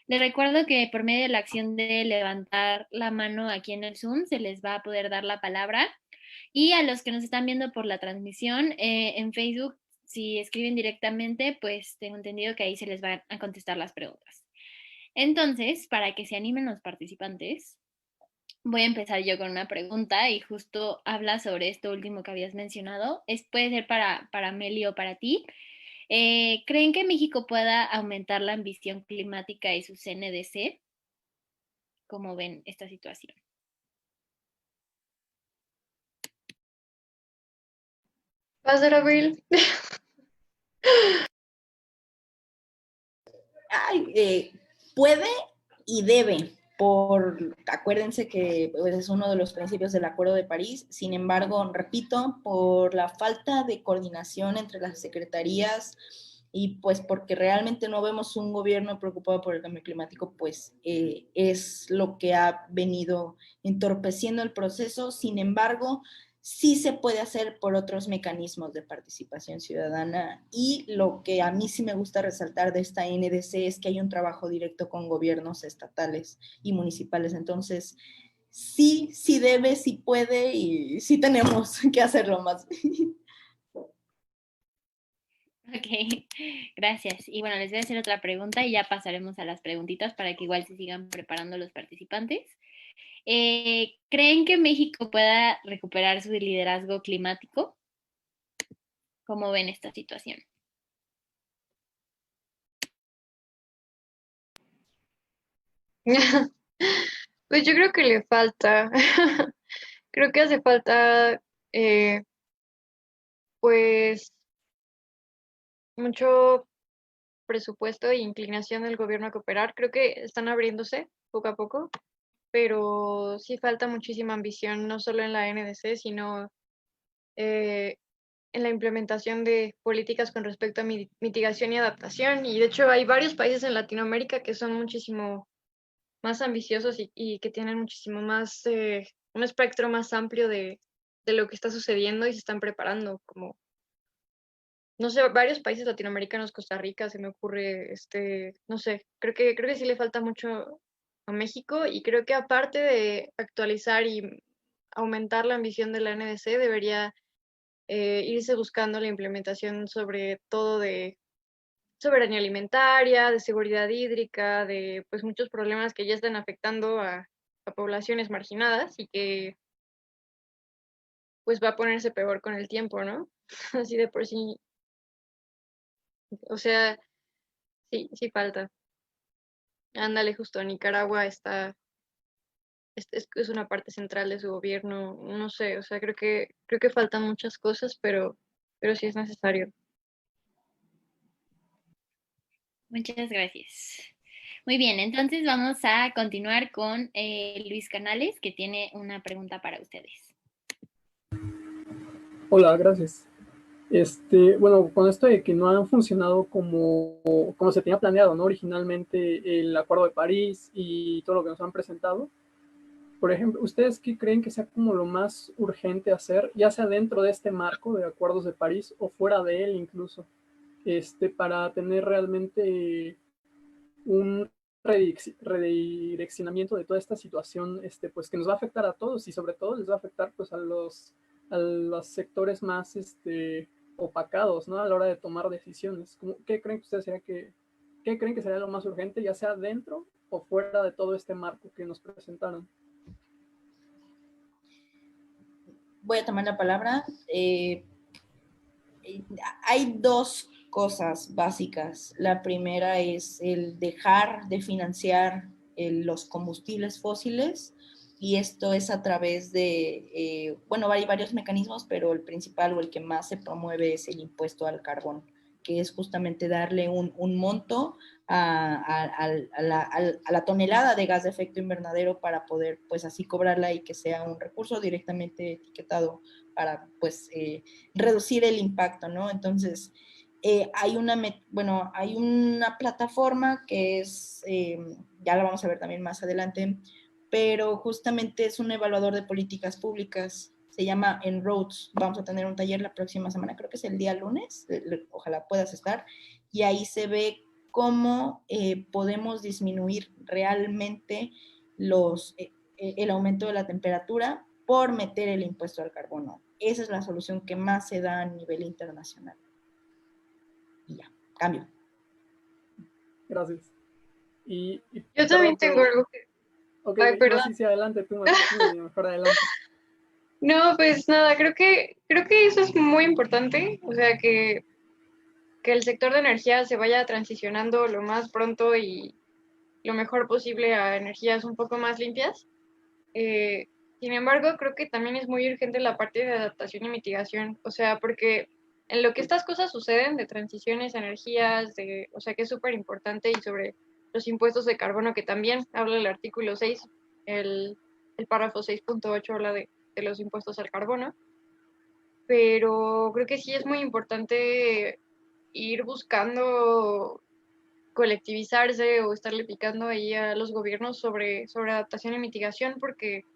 Les recuerdo que por medio de la acción de levantar la mano aquí en el Zoom se les va a poder dar la palabra. Y a los que nos están viendo por la transmisión en Facebook, si escriben directamente, pues tengo entendido que ahí se les van a contestar las preguntas. Entonces, para que se animen los participantes, voy a empezar yo con una pregunta y justo habla sobre esto último que habías mencionado. Puede ser para Meli o para ti. ¿Creen que México pueda aumentar la ambición climática y sus NDC? ¿Cómo ven esta situación?
Pastor Abril.
Puede y debe, acuérdense que pues, es uno de los principios del Acuerdo de París. Sin embargo, repito, por la falta de coordinación entre las secretarías y pues porque realmente no vemos un gobierno preocupado por el cambio climático, pues es lo que ha venido entorpeciendo el proceso. Sin embargo, sí se puede hacer por otros mecanismos de participación ciudadana, y lo que a mí sí me gusta resaltar de esta NDC es que hay un trabajo directo con gobiernos estatales y municipales. Entonces, sí debe, sí puede y sí tenemos que hacerlo más.
Ok, gracias. Y bueno, les voy a hacer otra pregunta y ya pasaremos a las preguntitas para que igual se sigan preparando los participantes. ¿Creen que México pueda recuperar su liderazgo climático? ¿Cómo ven esta situación?
Pues yo creo que le falta. Creo que hace falta, pues, mucho presupuesto e inclinación del gobierno a cooperar. Creo que están abriéndose poco a poco, pero sí falta muchísima ambición, no solo en la NDC, sino eh, en la implementación de políticas con respecto a mitigación y adaptación. Y de hecho hay varios países en Latinoamérica que son muchísimo más ambiciosos y que tienen muchísimo más, un espectro más amplio de lo que está sucediendo y se están preparando, como
no sé, varios países latinoamericanos, Costa Rica, se me ocurre, no sé, creo que sí le falta mucho a México y creo que aparte de actualizar y aumentar la ambición de la NDC, debería irse buscando la implementación sobre todo de soberanía alimentaria, de seguridad hídrica, de pues muchos problemas que ya están afectando a poblaciones marginadas y que pues va a ponerse peor con el tiempo, ¿no? Así de por sí, o sea, sí, sí falta. Ándale, justo, Nicaragua es una parte central de su gobierno, no sé, o sea, creo que faltan muchas cosas, pero sí es necesario.
Muchas gracias. Muy bien, entonces vamos a continuar con Luis Canales, que tiene una pregunta para ustedes.
Hola, gracias. Bueno, con esto de que no han funcionado como se tenía planeado, ¿no? Originalmente el Acuerdo de París y todo lo que nos han presentado. Por ejemplo, ¿ustedes qué creen que sea como lo más urgente hacer, ya sea dentro de este marco de acuerdos de París o fuera de él incluso, para tener realmente un redireccionamiento de toda esta situación, pues que nos va a afectar a todos y sobre todo les va a afectar pues a los sectores más opacados, ¿no? A la hora de tomar decisiones. ¿Qué creen que ustedes qué creen que sería lo más urgente, ya sea dentro o fuera de todo este marco que nos presentaron?
Voy a tomar la palabra. Hay dos cosas básicas. La primera es el dejar de financiar los combustibles fósiles y esto es a través de, bueno, hay varios mecanismos, pero el principal o el que más se promueve es el impuesto al carbón, que es justamente darle un monto a la tonelada de gas de efecto invernadero para poder, pues así cobrarla y que sea un recurso directamente etiquetado para, pues, reducir el impacto, ¿no? Entonces, hay una plataforma que es, ya la vamos a ver también más adelante, pero justamente es un evaluador de políticas públicas, se llama En-ROADS. Vamos a tener un taller la próxima semana, creo que es el día lunes, ojalá puedas estar, y ahí se ve cómo podemos disminuir realmente el aumento de la temperatura por meter el impuesto al carbono. Esa es la solución que más se da a nivel internacional. Y ya, cambio.
Gracias.
Yo también
Perdón,
tengo
pero...
algo que...
Ok,
Ay,
no,
perdón.
sí, sí, adelante, tú mejor adelante.
No, pues nada, creo que eso es muy importante, o sea, que el sector de energía se vaya transicionando lo más pronto y lo mejor posible a energías un poco más limpias. Eh, Sin embargo, creo que también es muy urgente la parte de adaptación y mitigación, o sea, porque en lo que estas cosas suceden de transiciones a energías, o sea, que es súper importante y sobre los impuestos de carbono, que también habla el artículo 6, el párrafo 6.8 habla de los impuestos al carbono, pero creo que sí es muy importante ir buscando colectivizarse o estarle picando ahí a los gobiernos sobre adaptación y mitigación, porque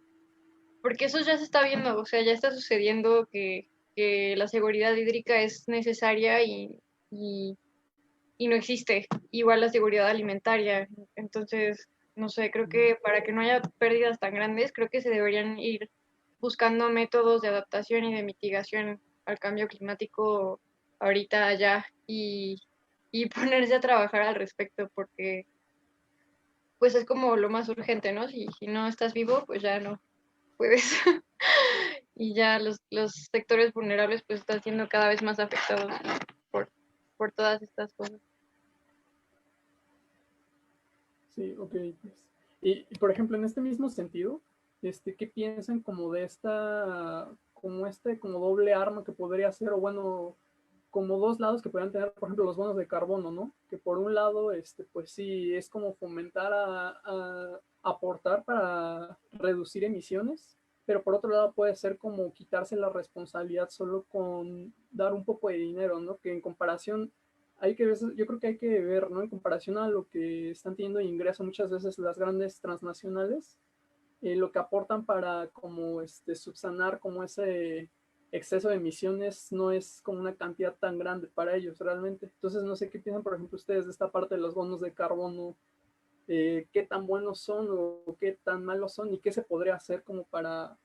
eso ya se está viendo, o sea, ya está sucediendo que la seguridad hídrica es necesaria y, y no existe. Igual la seguridad alimentaria. Entonces, no sé, creo que para que no haya pérdidas tan grandes, creo que se deberían ir buscando métodos de adaptación y de mitigación al cambio climático ahorita allá y ponerse a trabajar al respecto, porque pues es como lo más urgente, ¿no? Si no estás vivo, pues ya no puedes. Y ya los sectores vulnerables pues están siendo cada vez más afectados por, por todas estas cosas.
Sí, ok. Pues. Por ejemplo, en este mismo sentido, ¿qué piensan como de como doble arma que podría ser, o bueno, como dos lados que podrían tener, por ejemplo, los bonos de carbono, ¿no? Que por un lado, pues sí, es como fomentar a aportar para reducir emisiones, pero por otro lado puede ser como quitarse la responsabilidad solo con dar un poco de dinero, ¿no? Que en comparación yo creo que hay que ver, ¿no? En comparación a lo que están teniendo de ingreso muchas veces las grandes transnacionales, lo que aportan para como subsanar como exceso de emisiones no es como una cantidad tan grande para ellos realmente. Entonces no sé qué piensan, por ejemplo, ustedes de esta parte de los bonos de carbono, qué tan buenos son o qué tan malos son y qué se podría hacer como para,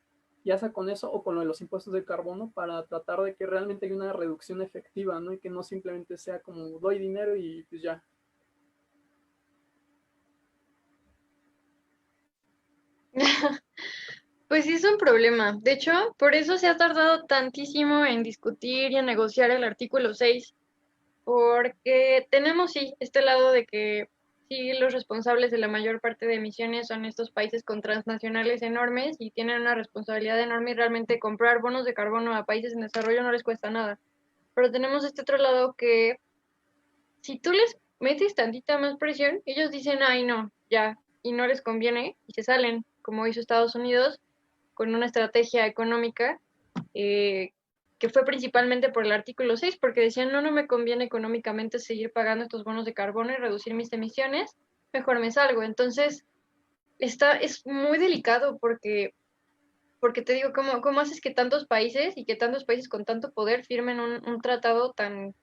ya sea con eso o con lo de los impuestos de carbono, para tratar de que realmente haya una reducción efectiva, ¿no? Y que no simplemente sea como doy dinero y pues ya.
Pues sí es un problema. De hecho, por eso se ha tardado tantísimo en discutir y en negociar el artículo 6, porque tenemos sí este lado de que sí los responsables de la mayor parte de emisiones son estos países con transnacionales enormes y tienen una responsabilidad enorme y realmente comprar bonos de carbono a países en desarrollo no les cuesta nada. Pero tenemos este otro lado que si tú les metes tantita más presión, ellos dicen, ay no, ya, y no les conviene y se salen, como hizo Estados Unidos con una estrategia económica eh, que fue principalmente por el artículo 6, porque decían, no, no me conviene económicamente seguir pagando estos bonos de carbono y reducir mis emisiones, mejor me salgo. Entonces, es muy delicado porque te digo, ¿cómo haces que tantos países y que tantos países con tanto poder firmen un tratado tan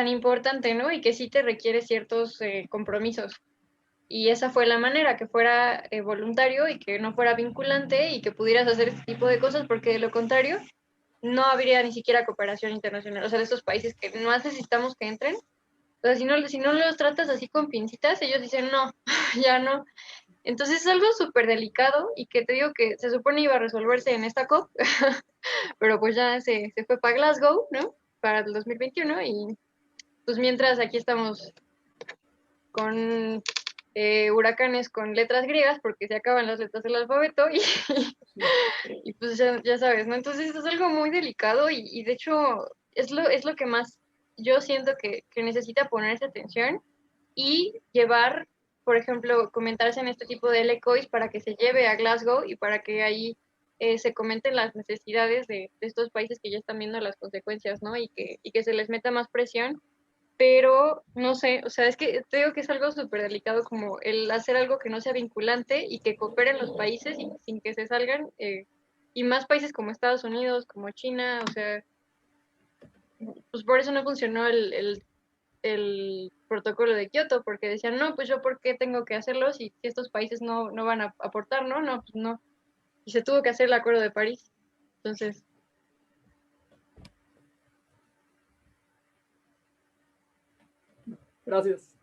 importante, ¿no? Y que sí te requiere ciertos compromisos. Y esa fue la manera, que fuera voluntario y que no fuera vinculante y que pudieras hacer este tipo de cosas, porque de lo contrario no habría ni siquiera cooperación internacional. O sea, de estos países que no necesitamos que entren, o sea, si no los tratas así con pincitas, ellos dicen no, ya no. Entonces es algo súper delicado y que te digo que se supone iba a resolverse en esta COP, pero pues ya se fue para Glasgow, ¿no? Para el 2021 y pues mientras aquí estamos con huracanes con letras griegas porque se acaban las letras del alfabeto y pues ya sabes, ¿no? Entonces es algo muy delicado y de hecho es lo que más yo siento que necesita ponerse atención y llevar, por ejemplo, comentarse en este tipo de LCOIs para que se lleve a Glasgow y para que ahí se comenten las necesidades de estos países que ya están viendo las consecuencias, ¿no? Y que se les meta más presión, pero no sé, o sea, es que te digo que es algo súper delicado como el hacer algo que no sea vinculante y que cooperen los países sin que se salgan, y más países como Estados Unidos, como China, o sea, pues por eso no funcionó el protocolo de Kioto, porque decían, no, pues yo por qué tengo que hacerlo si estos países no van a aportar, ¿no? No, pues no. Y se tuvo que hacer el Acuerdo de París. Entonces,
Gracias.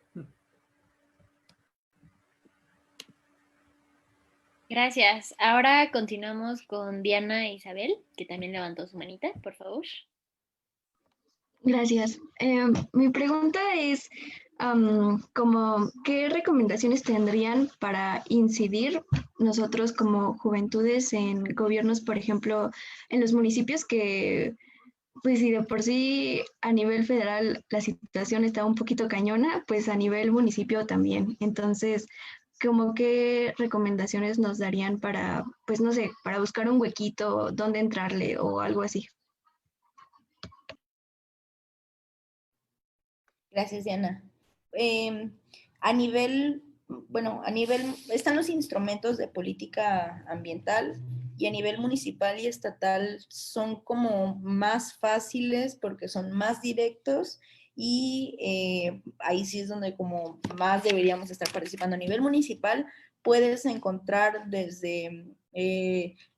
Gracias. Ahora continuamos con Diana e Isabel, que también levantó su manita, por favor.
Gracias. Mi pregunta es, como, ¿qué recomendaciones tendrían para incidir nosotros como juventudes en gobiernos, por ejemplo, en los municipios que, pues si de por sí a nivel federal la situación está un poquito cañona, pues a nivel municipio también? Entonces, como qué recomendaciones nos darían para, pues no sé, para buscar un huequito, dónde entrarle o algo así?
Gracias, Diana. Eh, a nivel, están los instrumentos de política ambiental y a nivel municipal y estatal son como más fáciles porque son más directos y ahí sí es donde como más deberíamos estar participando. A nivel municipal puedes encontrar desde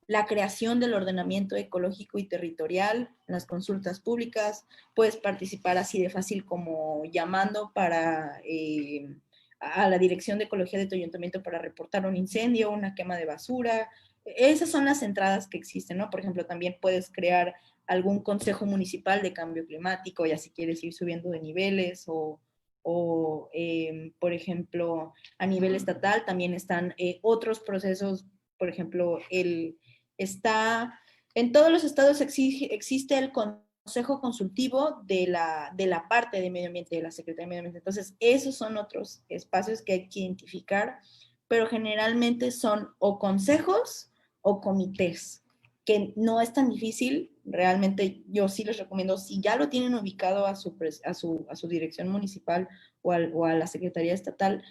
la creación del ordenamiento ecológico y territorial, las consultas públicas, puedes participar así de fácil como llamando a la Dirección de Ecología de tu ayuntamiento para reportar un incendio, una quema de basura. Esas son las entradas que existen, ¿no? Por ejemplo, también puedes crear algún consejo municipal de cambio climático, ya si quieres ir subiendo de niveles por ejemplo, a nivel estatal también están otros procesos, por ejemplo, en todos los estados existe el consejo consultivo de la parte de medio ambiente, de la Secretaría de Medio Ambiente. Entonces, esos son otros espacios que hay que identificar, pero generalmente son o consejos o comités, que no es tan difícil. Realmente yo sí les recomiendo, si ya lo tienen ubicado a su dirección municipal o a la Secretaría Estatal,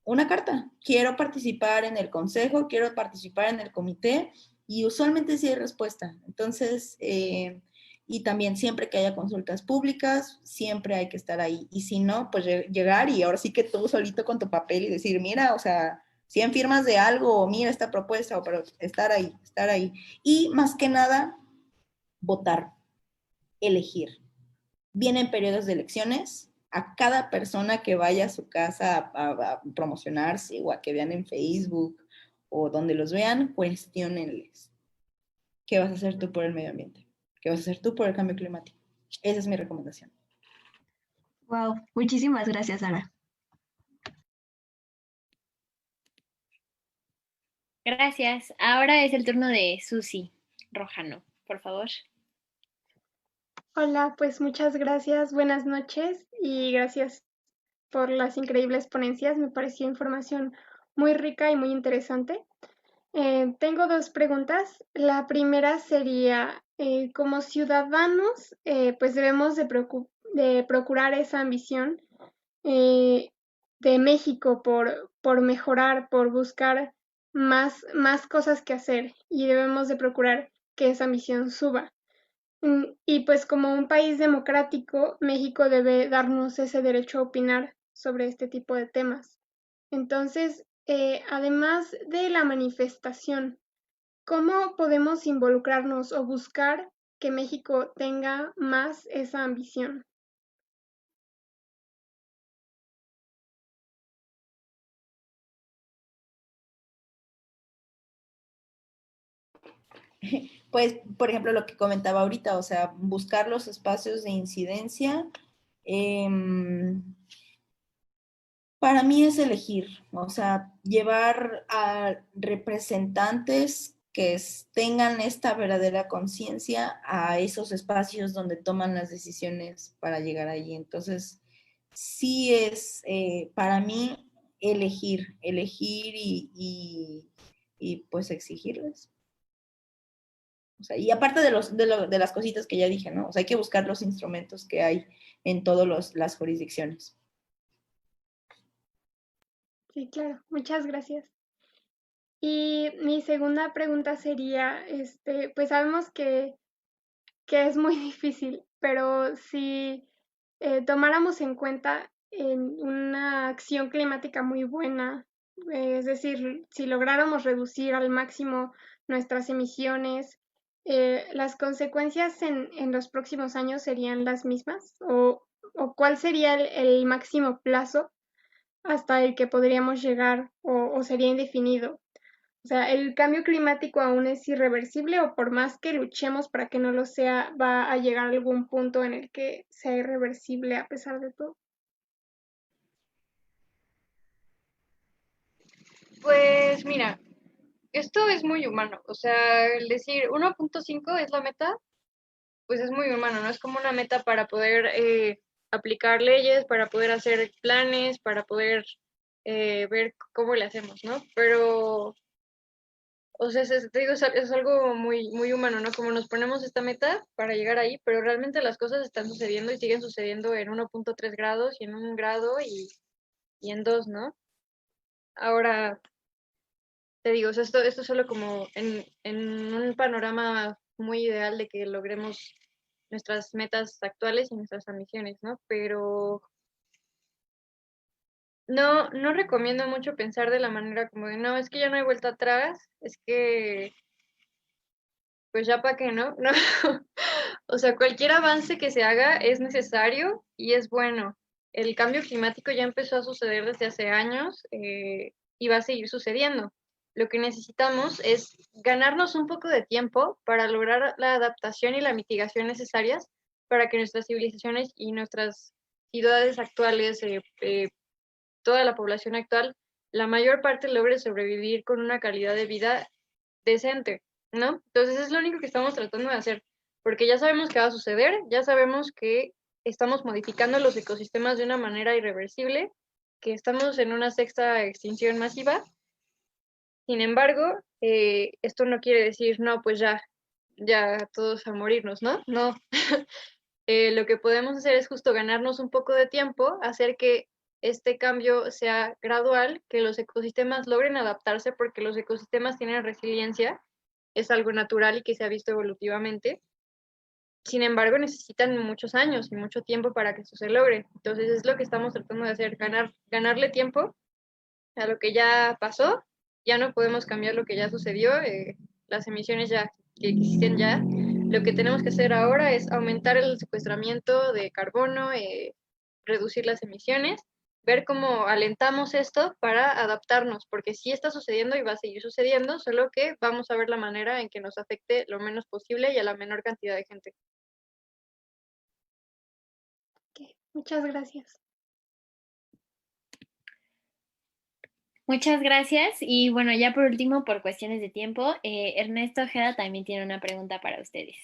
una carta. Quiero participar en el consejo, quiero participar en el comité, Y usualmente sí hay respuesta. Entonces, y también siempre que haya consultas públicas, siempre hay que estar ahí. Y si no, pues llegar y ahora sí que tú solito con tu papel y decir, mira, o sea, 100 firmas de algo, o mira esta propuesta, o pero estar ahí, estar ahí. Y más que nada, votar, elegir. Vienen periodos de elecciones, a cada persona que vaya a su casa a promocionarse o a que vean en Facebook o donde los vean, cuestionenles. ¿Qué vas a hacer tú por el medio ambiente? ¿Qué vas a hacer tú por el cambio climático? Esa es mi recomendación.
Wow, muchísimas gracias, Sara.
Gracias. Ahora es el turno de Susi Rojano, por favor.
Hola, pues muchas gracias, buenas noches y gracias por las increíbles ponencias. Me pareció información muy rica y muy interesante. Tengo dos preguntas. La primera sería, como ciudadanos, pues debemos de procurar esa ambición de México por mejorar, por buscar más cosas que hacer y debemos de procurar que esa ambición suba. Y pues como un país democrático, México debe darnos ese derecho a opinar sobre este tipo de temas. Entonces, además de la manifestación, ¿cómo podemos involucrarnos o buscar que México tenga más esa ambición?
Pues, por ejemplo, lo que comentaba ahorita, o sea, buscar los espacios de incidencia, eh, para mí es elegir, o sea, llevar a representantes que tengan esta verdadera conciencia a esos espacios donde toman las decisiones para llegar allí. Entonces, sí es para mí elegir y pues exigirles. O sea, y aparte de las cositas que ya dije, ¿no? O sea, hay que buscar los instrumentos que hay en todas las jurisdicciones.
Sí, claro, muchas gracias. Y mi segunda pregunta sería, pues sabemos que es muy difícil, pero si tomáramos en cuenta en una acción climática muy buena, es decir, si lográramos reducir al máximo nuestras emisiones, ¿las consecuencias en los próximos años serían las mismas? ¿O cuál sería el máximo plazo hasta el que podríamos llegar o sería indefinido? O sea, ¿el cambio climático aún es irreversible o por más que luchemos para que no lo sea, va a llegar algún punto en el que sea irreversible a pesar de todo?
Pues mira, esto es muy humano, o sea, el decir 1.5 es la meta, pues es muy humano, ¿no? Es como una meta para poder aplicar leyes, para poder hacer planes, para poder ver cómo le hacemos, ¿no? Pero, o sea, te digo, es algo muy humano, ¿no? Como nos ponemos esta meta para llegar ahí, pero realmente las cosas están sucediendo y siguen sucediendo en 1.3 grados y en 1 grado y en 2, ¿no? Ahora, te digo, o sea, esto es solo como en un panorama muy ideal de que logremos nuestras metas actuales y nuestras ambiciones, ¿no? Pero no recomiendo mucho pensar de la manera como de, no, es que ya no hay vuelta atrás, es que, pues ya para qué, ¿no? No. O sea, cualquier avance que se haga es necesario y es bueno. El cambio climático ya empezó a suceder desde hace años y va a seguir sucediendo. Lo que necesitamos es ganarnos un poco de tiempo para lograr la adaptación y la mitigación necesarias para que nuestras civilizaciones y nuestras ciudades actuales, toda la población actual, la mayor parte logre sobrevivir con una calidad de vida decente, ¿no? Entonces es lo único que estamos tratando de hacer, porque ya sabemos que va a suceder, ya sabemos que estamos modificando los ecosistemas de una manera irreversible, que estamos en una sexta extinción masiva. Sin embargo, esto no quiere decir, no, pues ya todos a morirnos, ¿no? No. Lo que podemos hacer es justo ganarnos un poco de tiempo, hacer que este cambio sea gradual, que los ecosistemas logren adaptarse porque los ecosistemas tienen resiliencia es algo natural y que se ha visto evolutivamente. Sin embargo, necesitan muchos años y mucho tiempo para que eso se logre. Entonces es lo que estamos tratando de hacer, ganarle tiempo a lo que ya pasó. Ya no podemos cambiar lo que ya sucedió, las emisiones ya que existen ya. Lo que tenemos que hacer ahora es aumentar el secuestramiento de carbono, reducir las emisiones, ver cómo alentamos esto para adaptarnos, porque sí está sucediendo y va a seguir sucediendo, solo que vamos a ver la manera en que nos afecte lo menos posible y a la menor cantidad de gente.
Ok, muchas gracias.
Muchas gracias. Y bueno, ya por último, por cuestiones de tiempo, Ernesto Ojeda también tiene una pregunta para ustedes.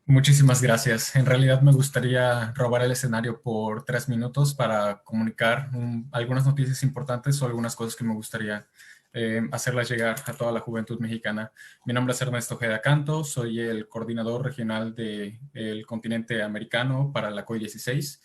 Muchísimas gracias. En realidad me gustaría robar el escenario por 3 minutos para comunicar algunas noticias importantes o algunas cosas que me gustaría hacerlas llegar a toda la juventud mexicana. Mi nombre es Ernesto Ojeda Canto, soy el coordinador regional del continente americano para la COI 16.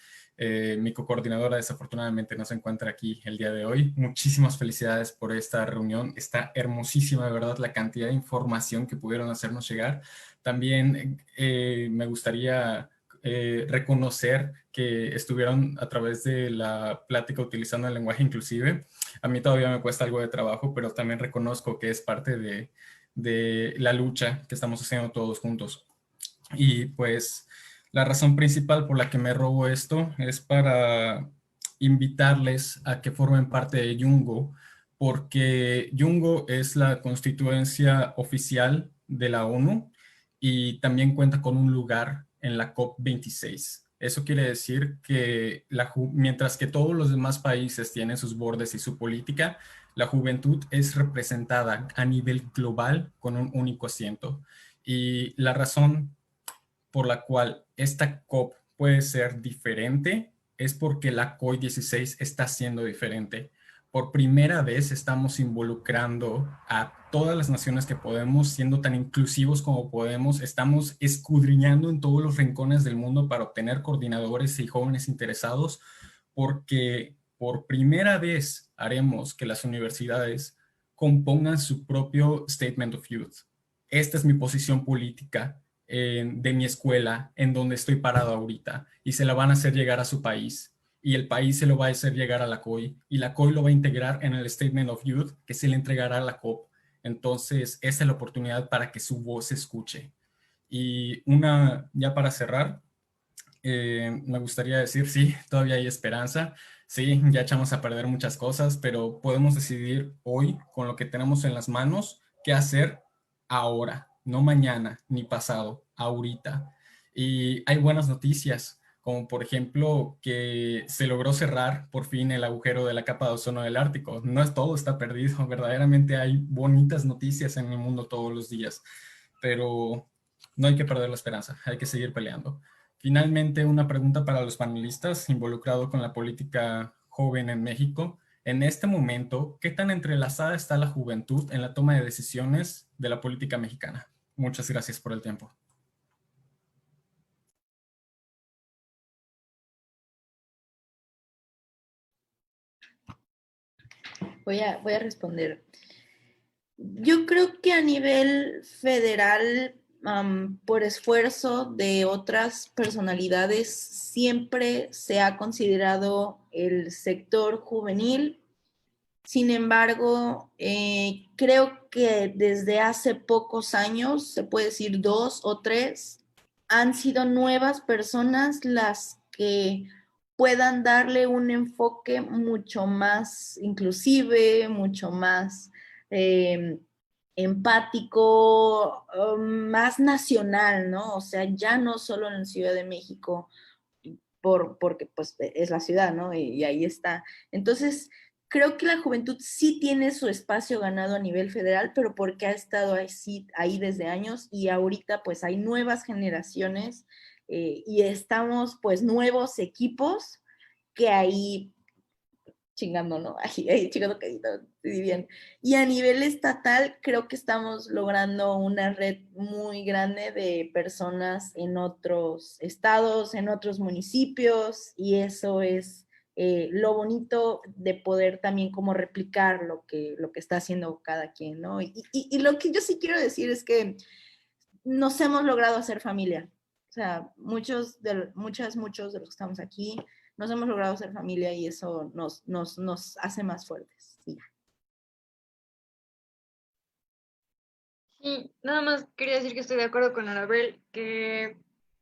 Mi coordinadora desafortunadamente no se encuentra aquí el día de hoy. Muchísimas felicidades por esta reunión. Está hermosísima, de verdad, la cantidad de información que pudieron hacernos llegar. También me gustaría reconocer que estuvieron a través de la plática utilizando el lenguaje inclusive. A mí todavía me cuesta algo de trabajo, pero también reconozco que es parte de la lucha que estamos haciendo todos juntos. Y pues la razón principal por la que me robo esto es para invitarles a que formen parte de Yungo, porque Yungo es la constituencia oficial de la ONU y también cuenta con un lugar en la COP26. Eso quiere decir que mientras que todos los demás países tienen sus bordes y su política, la juventud es representada a nivel global con un único asiento. Y la razón por la cual esta COP puede ser diferente es porque la COI 16 está siendo diferente. Por primera vez estamos involucrando a todas las naciones que podemos, siendo tan inclusivos como podemos. Estamos escudriñando en todos los rincones del mundo para obtener coordinadores y jóvenes interesados, porque por primera vez haremos que las universidades compongan su propio Statement of Youth. Esta es mi posición política de mi escuela, en donde estoy parado ahorita, y se la van a hacer llegar a su país, y el país se lo va a hacer llegar a la COI, y la COI lo va a integrar en el Statement of Youth, que se le entregará a la COP. Entonces, esa es la oportunidad para que su voz se escuche. Y ya para cerrar, me gustaría decir, sí, todavía hay esperanza, sí, ya echamos a perder muchas cosas, pero podemos decidir hoy, con lo que tenemos en las manos, qué hacer ahora, no mañana ni pasado, ahorita. Y hay buenas noticias, como por ejemplo que se logró cerrar por fin el agujero de la capa de ozono del Ártico. No es todo está perdido, verdaderamente hay bonitas noticias en el mundo todos los días, pero no hay que perder la esperanza, hay que seguir peleando. Finalmente, una pregunta para los panelistas involucrados con la política joven en México. En este momento, ¿qué tan entrelazada está la juventud en la toma de decisiones de la política mexicana? Muchas gracias por el tiempo.
Voy a responder. Yo creo que a nivel federal, por esfuerzo de otras personalidades, siempre se ha considerado el sector juvenil. Sin embargo, creo que desde hace pocos años, se puede decir 2 o 3, han sido nuevas personas las que puedan darle un enfoque mucho más inclusive, mucho más empático, más nacional, ¿no? O sea, ya no solo en la Ciudad de México, porque pues es la ciudad, ¿no? Y ahí está. Entonces, creo que la juventud sí tiene su espacio ganado a nivel federal, pero porque ha estado ahí desde años y ahorita pues hay nuevas generaciones y estamos pues nuevos equipos que ahí chingando, ¿no? Ahí chingando que bien. Y a nivel estatal creo que estamos logrando una red muy grande de personas en otros estados, en otros municipios, y eso es lo bonito de poder también como replicar lo que está haciendo cada quien, ¿no? Y lo que yo sí quiero decir es que nos hemos logrado hacer familia. O sea, muchos de los que estamos aquí nos hemos logrado hacer familia y eso nos hace más fuertes. Sí.
Sí, nada más quería decir que estoy de acuerdo con Arabel, que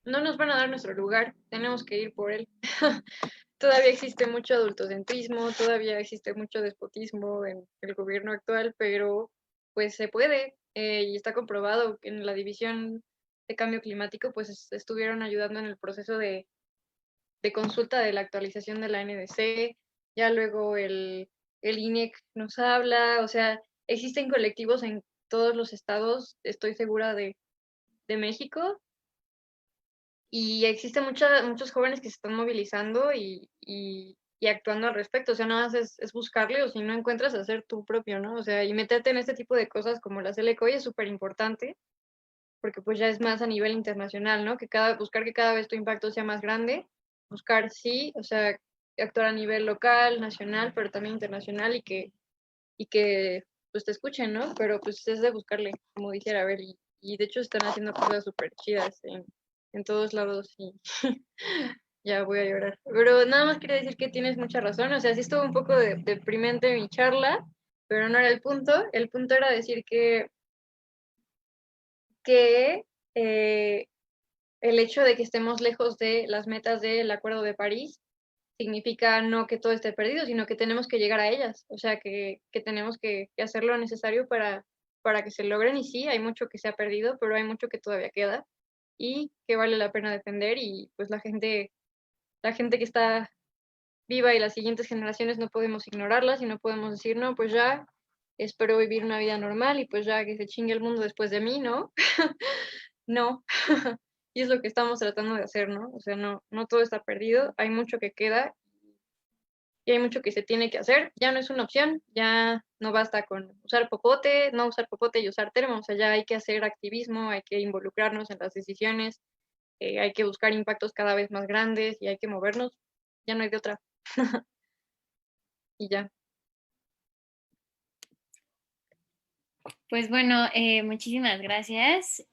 no nos van a dar nuestro lugar, tenemos que ir por él. Todavía existe mucho adultocentrismo, todavía existe mucho despotismo en el gobierno actual, pero pues se puede, y está comprobado que en la división de cambio climático pues estuvieron ayudando en el proceso de consulta de la actualización de la NDC, ya luego el INEC nos habla, o sea, existen colectivos en todos los estados, estoy segura de México, y existen muchos jóvenes que se están movilizando y actuando al respecto, o sea, nada más es buscarle, o si no encuentras, hacer tú propio, ¿no? O sea, y meterte en este tipo de cosas como las LECOI es súper importante, porque pues ya es más a nivel internacional, ¿no? Buscar que cada vez tu impacto sea más grande, buscar sí, o sea, actuar a nivel local, nacional, pero también internacional y que pues te escuchen, ¿no? Pero pues es de buscarle, como dijera, a ver, y de hecho están haciendo cosas súper chidas en todos lados y ya voy a llorar. Pero nada más quería decir que tienes mucha razón, o sea, sí estuvo un poco deprimente mi charla, pero no era el punto era decir que el hecho de que estemos lejos de las metas del Acuerdo de París significa no que todo esté perdido, sino que tenemos que llegar a ellas, o sea, que tenemos que hacer lo necesario para que se logren y sí, hay mucho que se ha perdido, pero hay mucho que todavía queda y que vale la pena defender y pues la gente que está viva y las siguientes generaciones no podemos ignorarlas y no podemos decir, no, pues ya espero vivir una vida normal y pues ya que se chingue el mundo después de mí, ¿no? No. Y es lo que estamos tratando de hacer, ¿no? O sea, no todo está perdido, hay mucho que queda y hay mucho que se tiene que hacer. Ya no es una opción, ya no basta con usar popote, no usar popote y usar termo, o sea, ya hay que hacer activismo, hay que involucrarnos en las decisiones, hay que buscar impactos cada vez más grandes y hay que movernos, ya no hay de otra. Y ya.
Pues bueno, muchísimas gracias.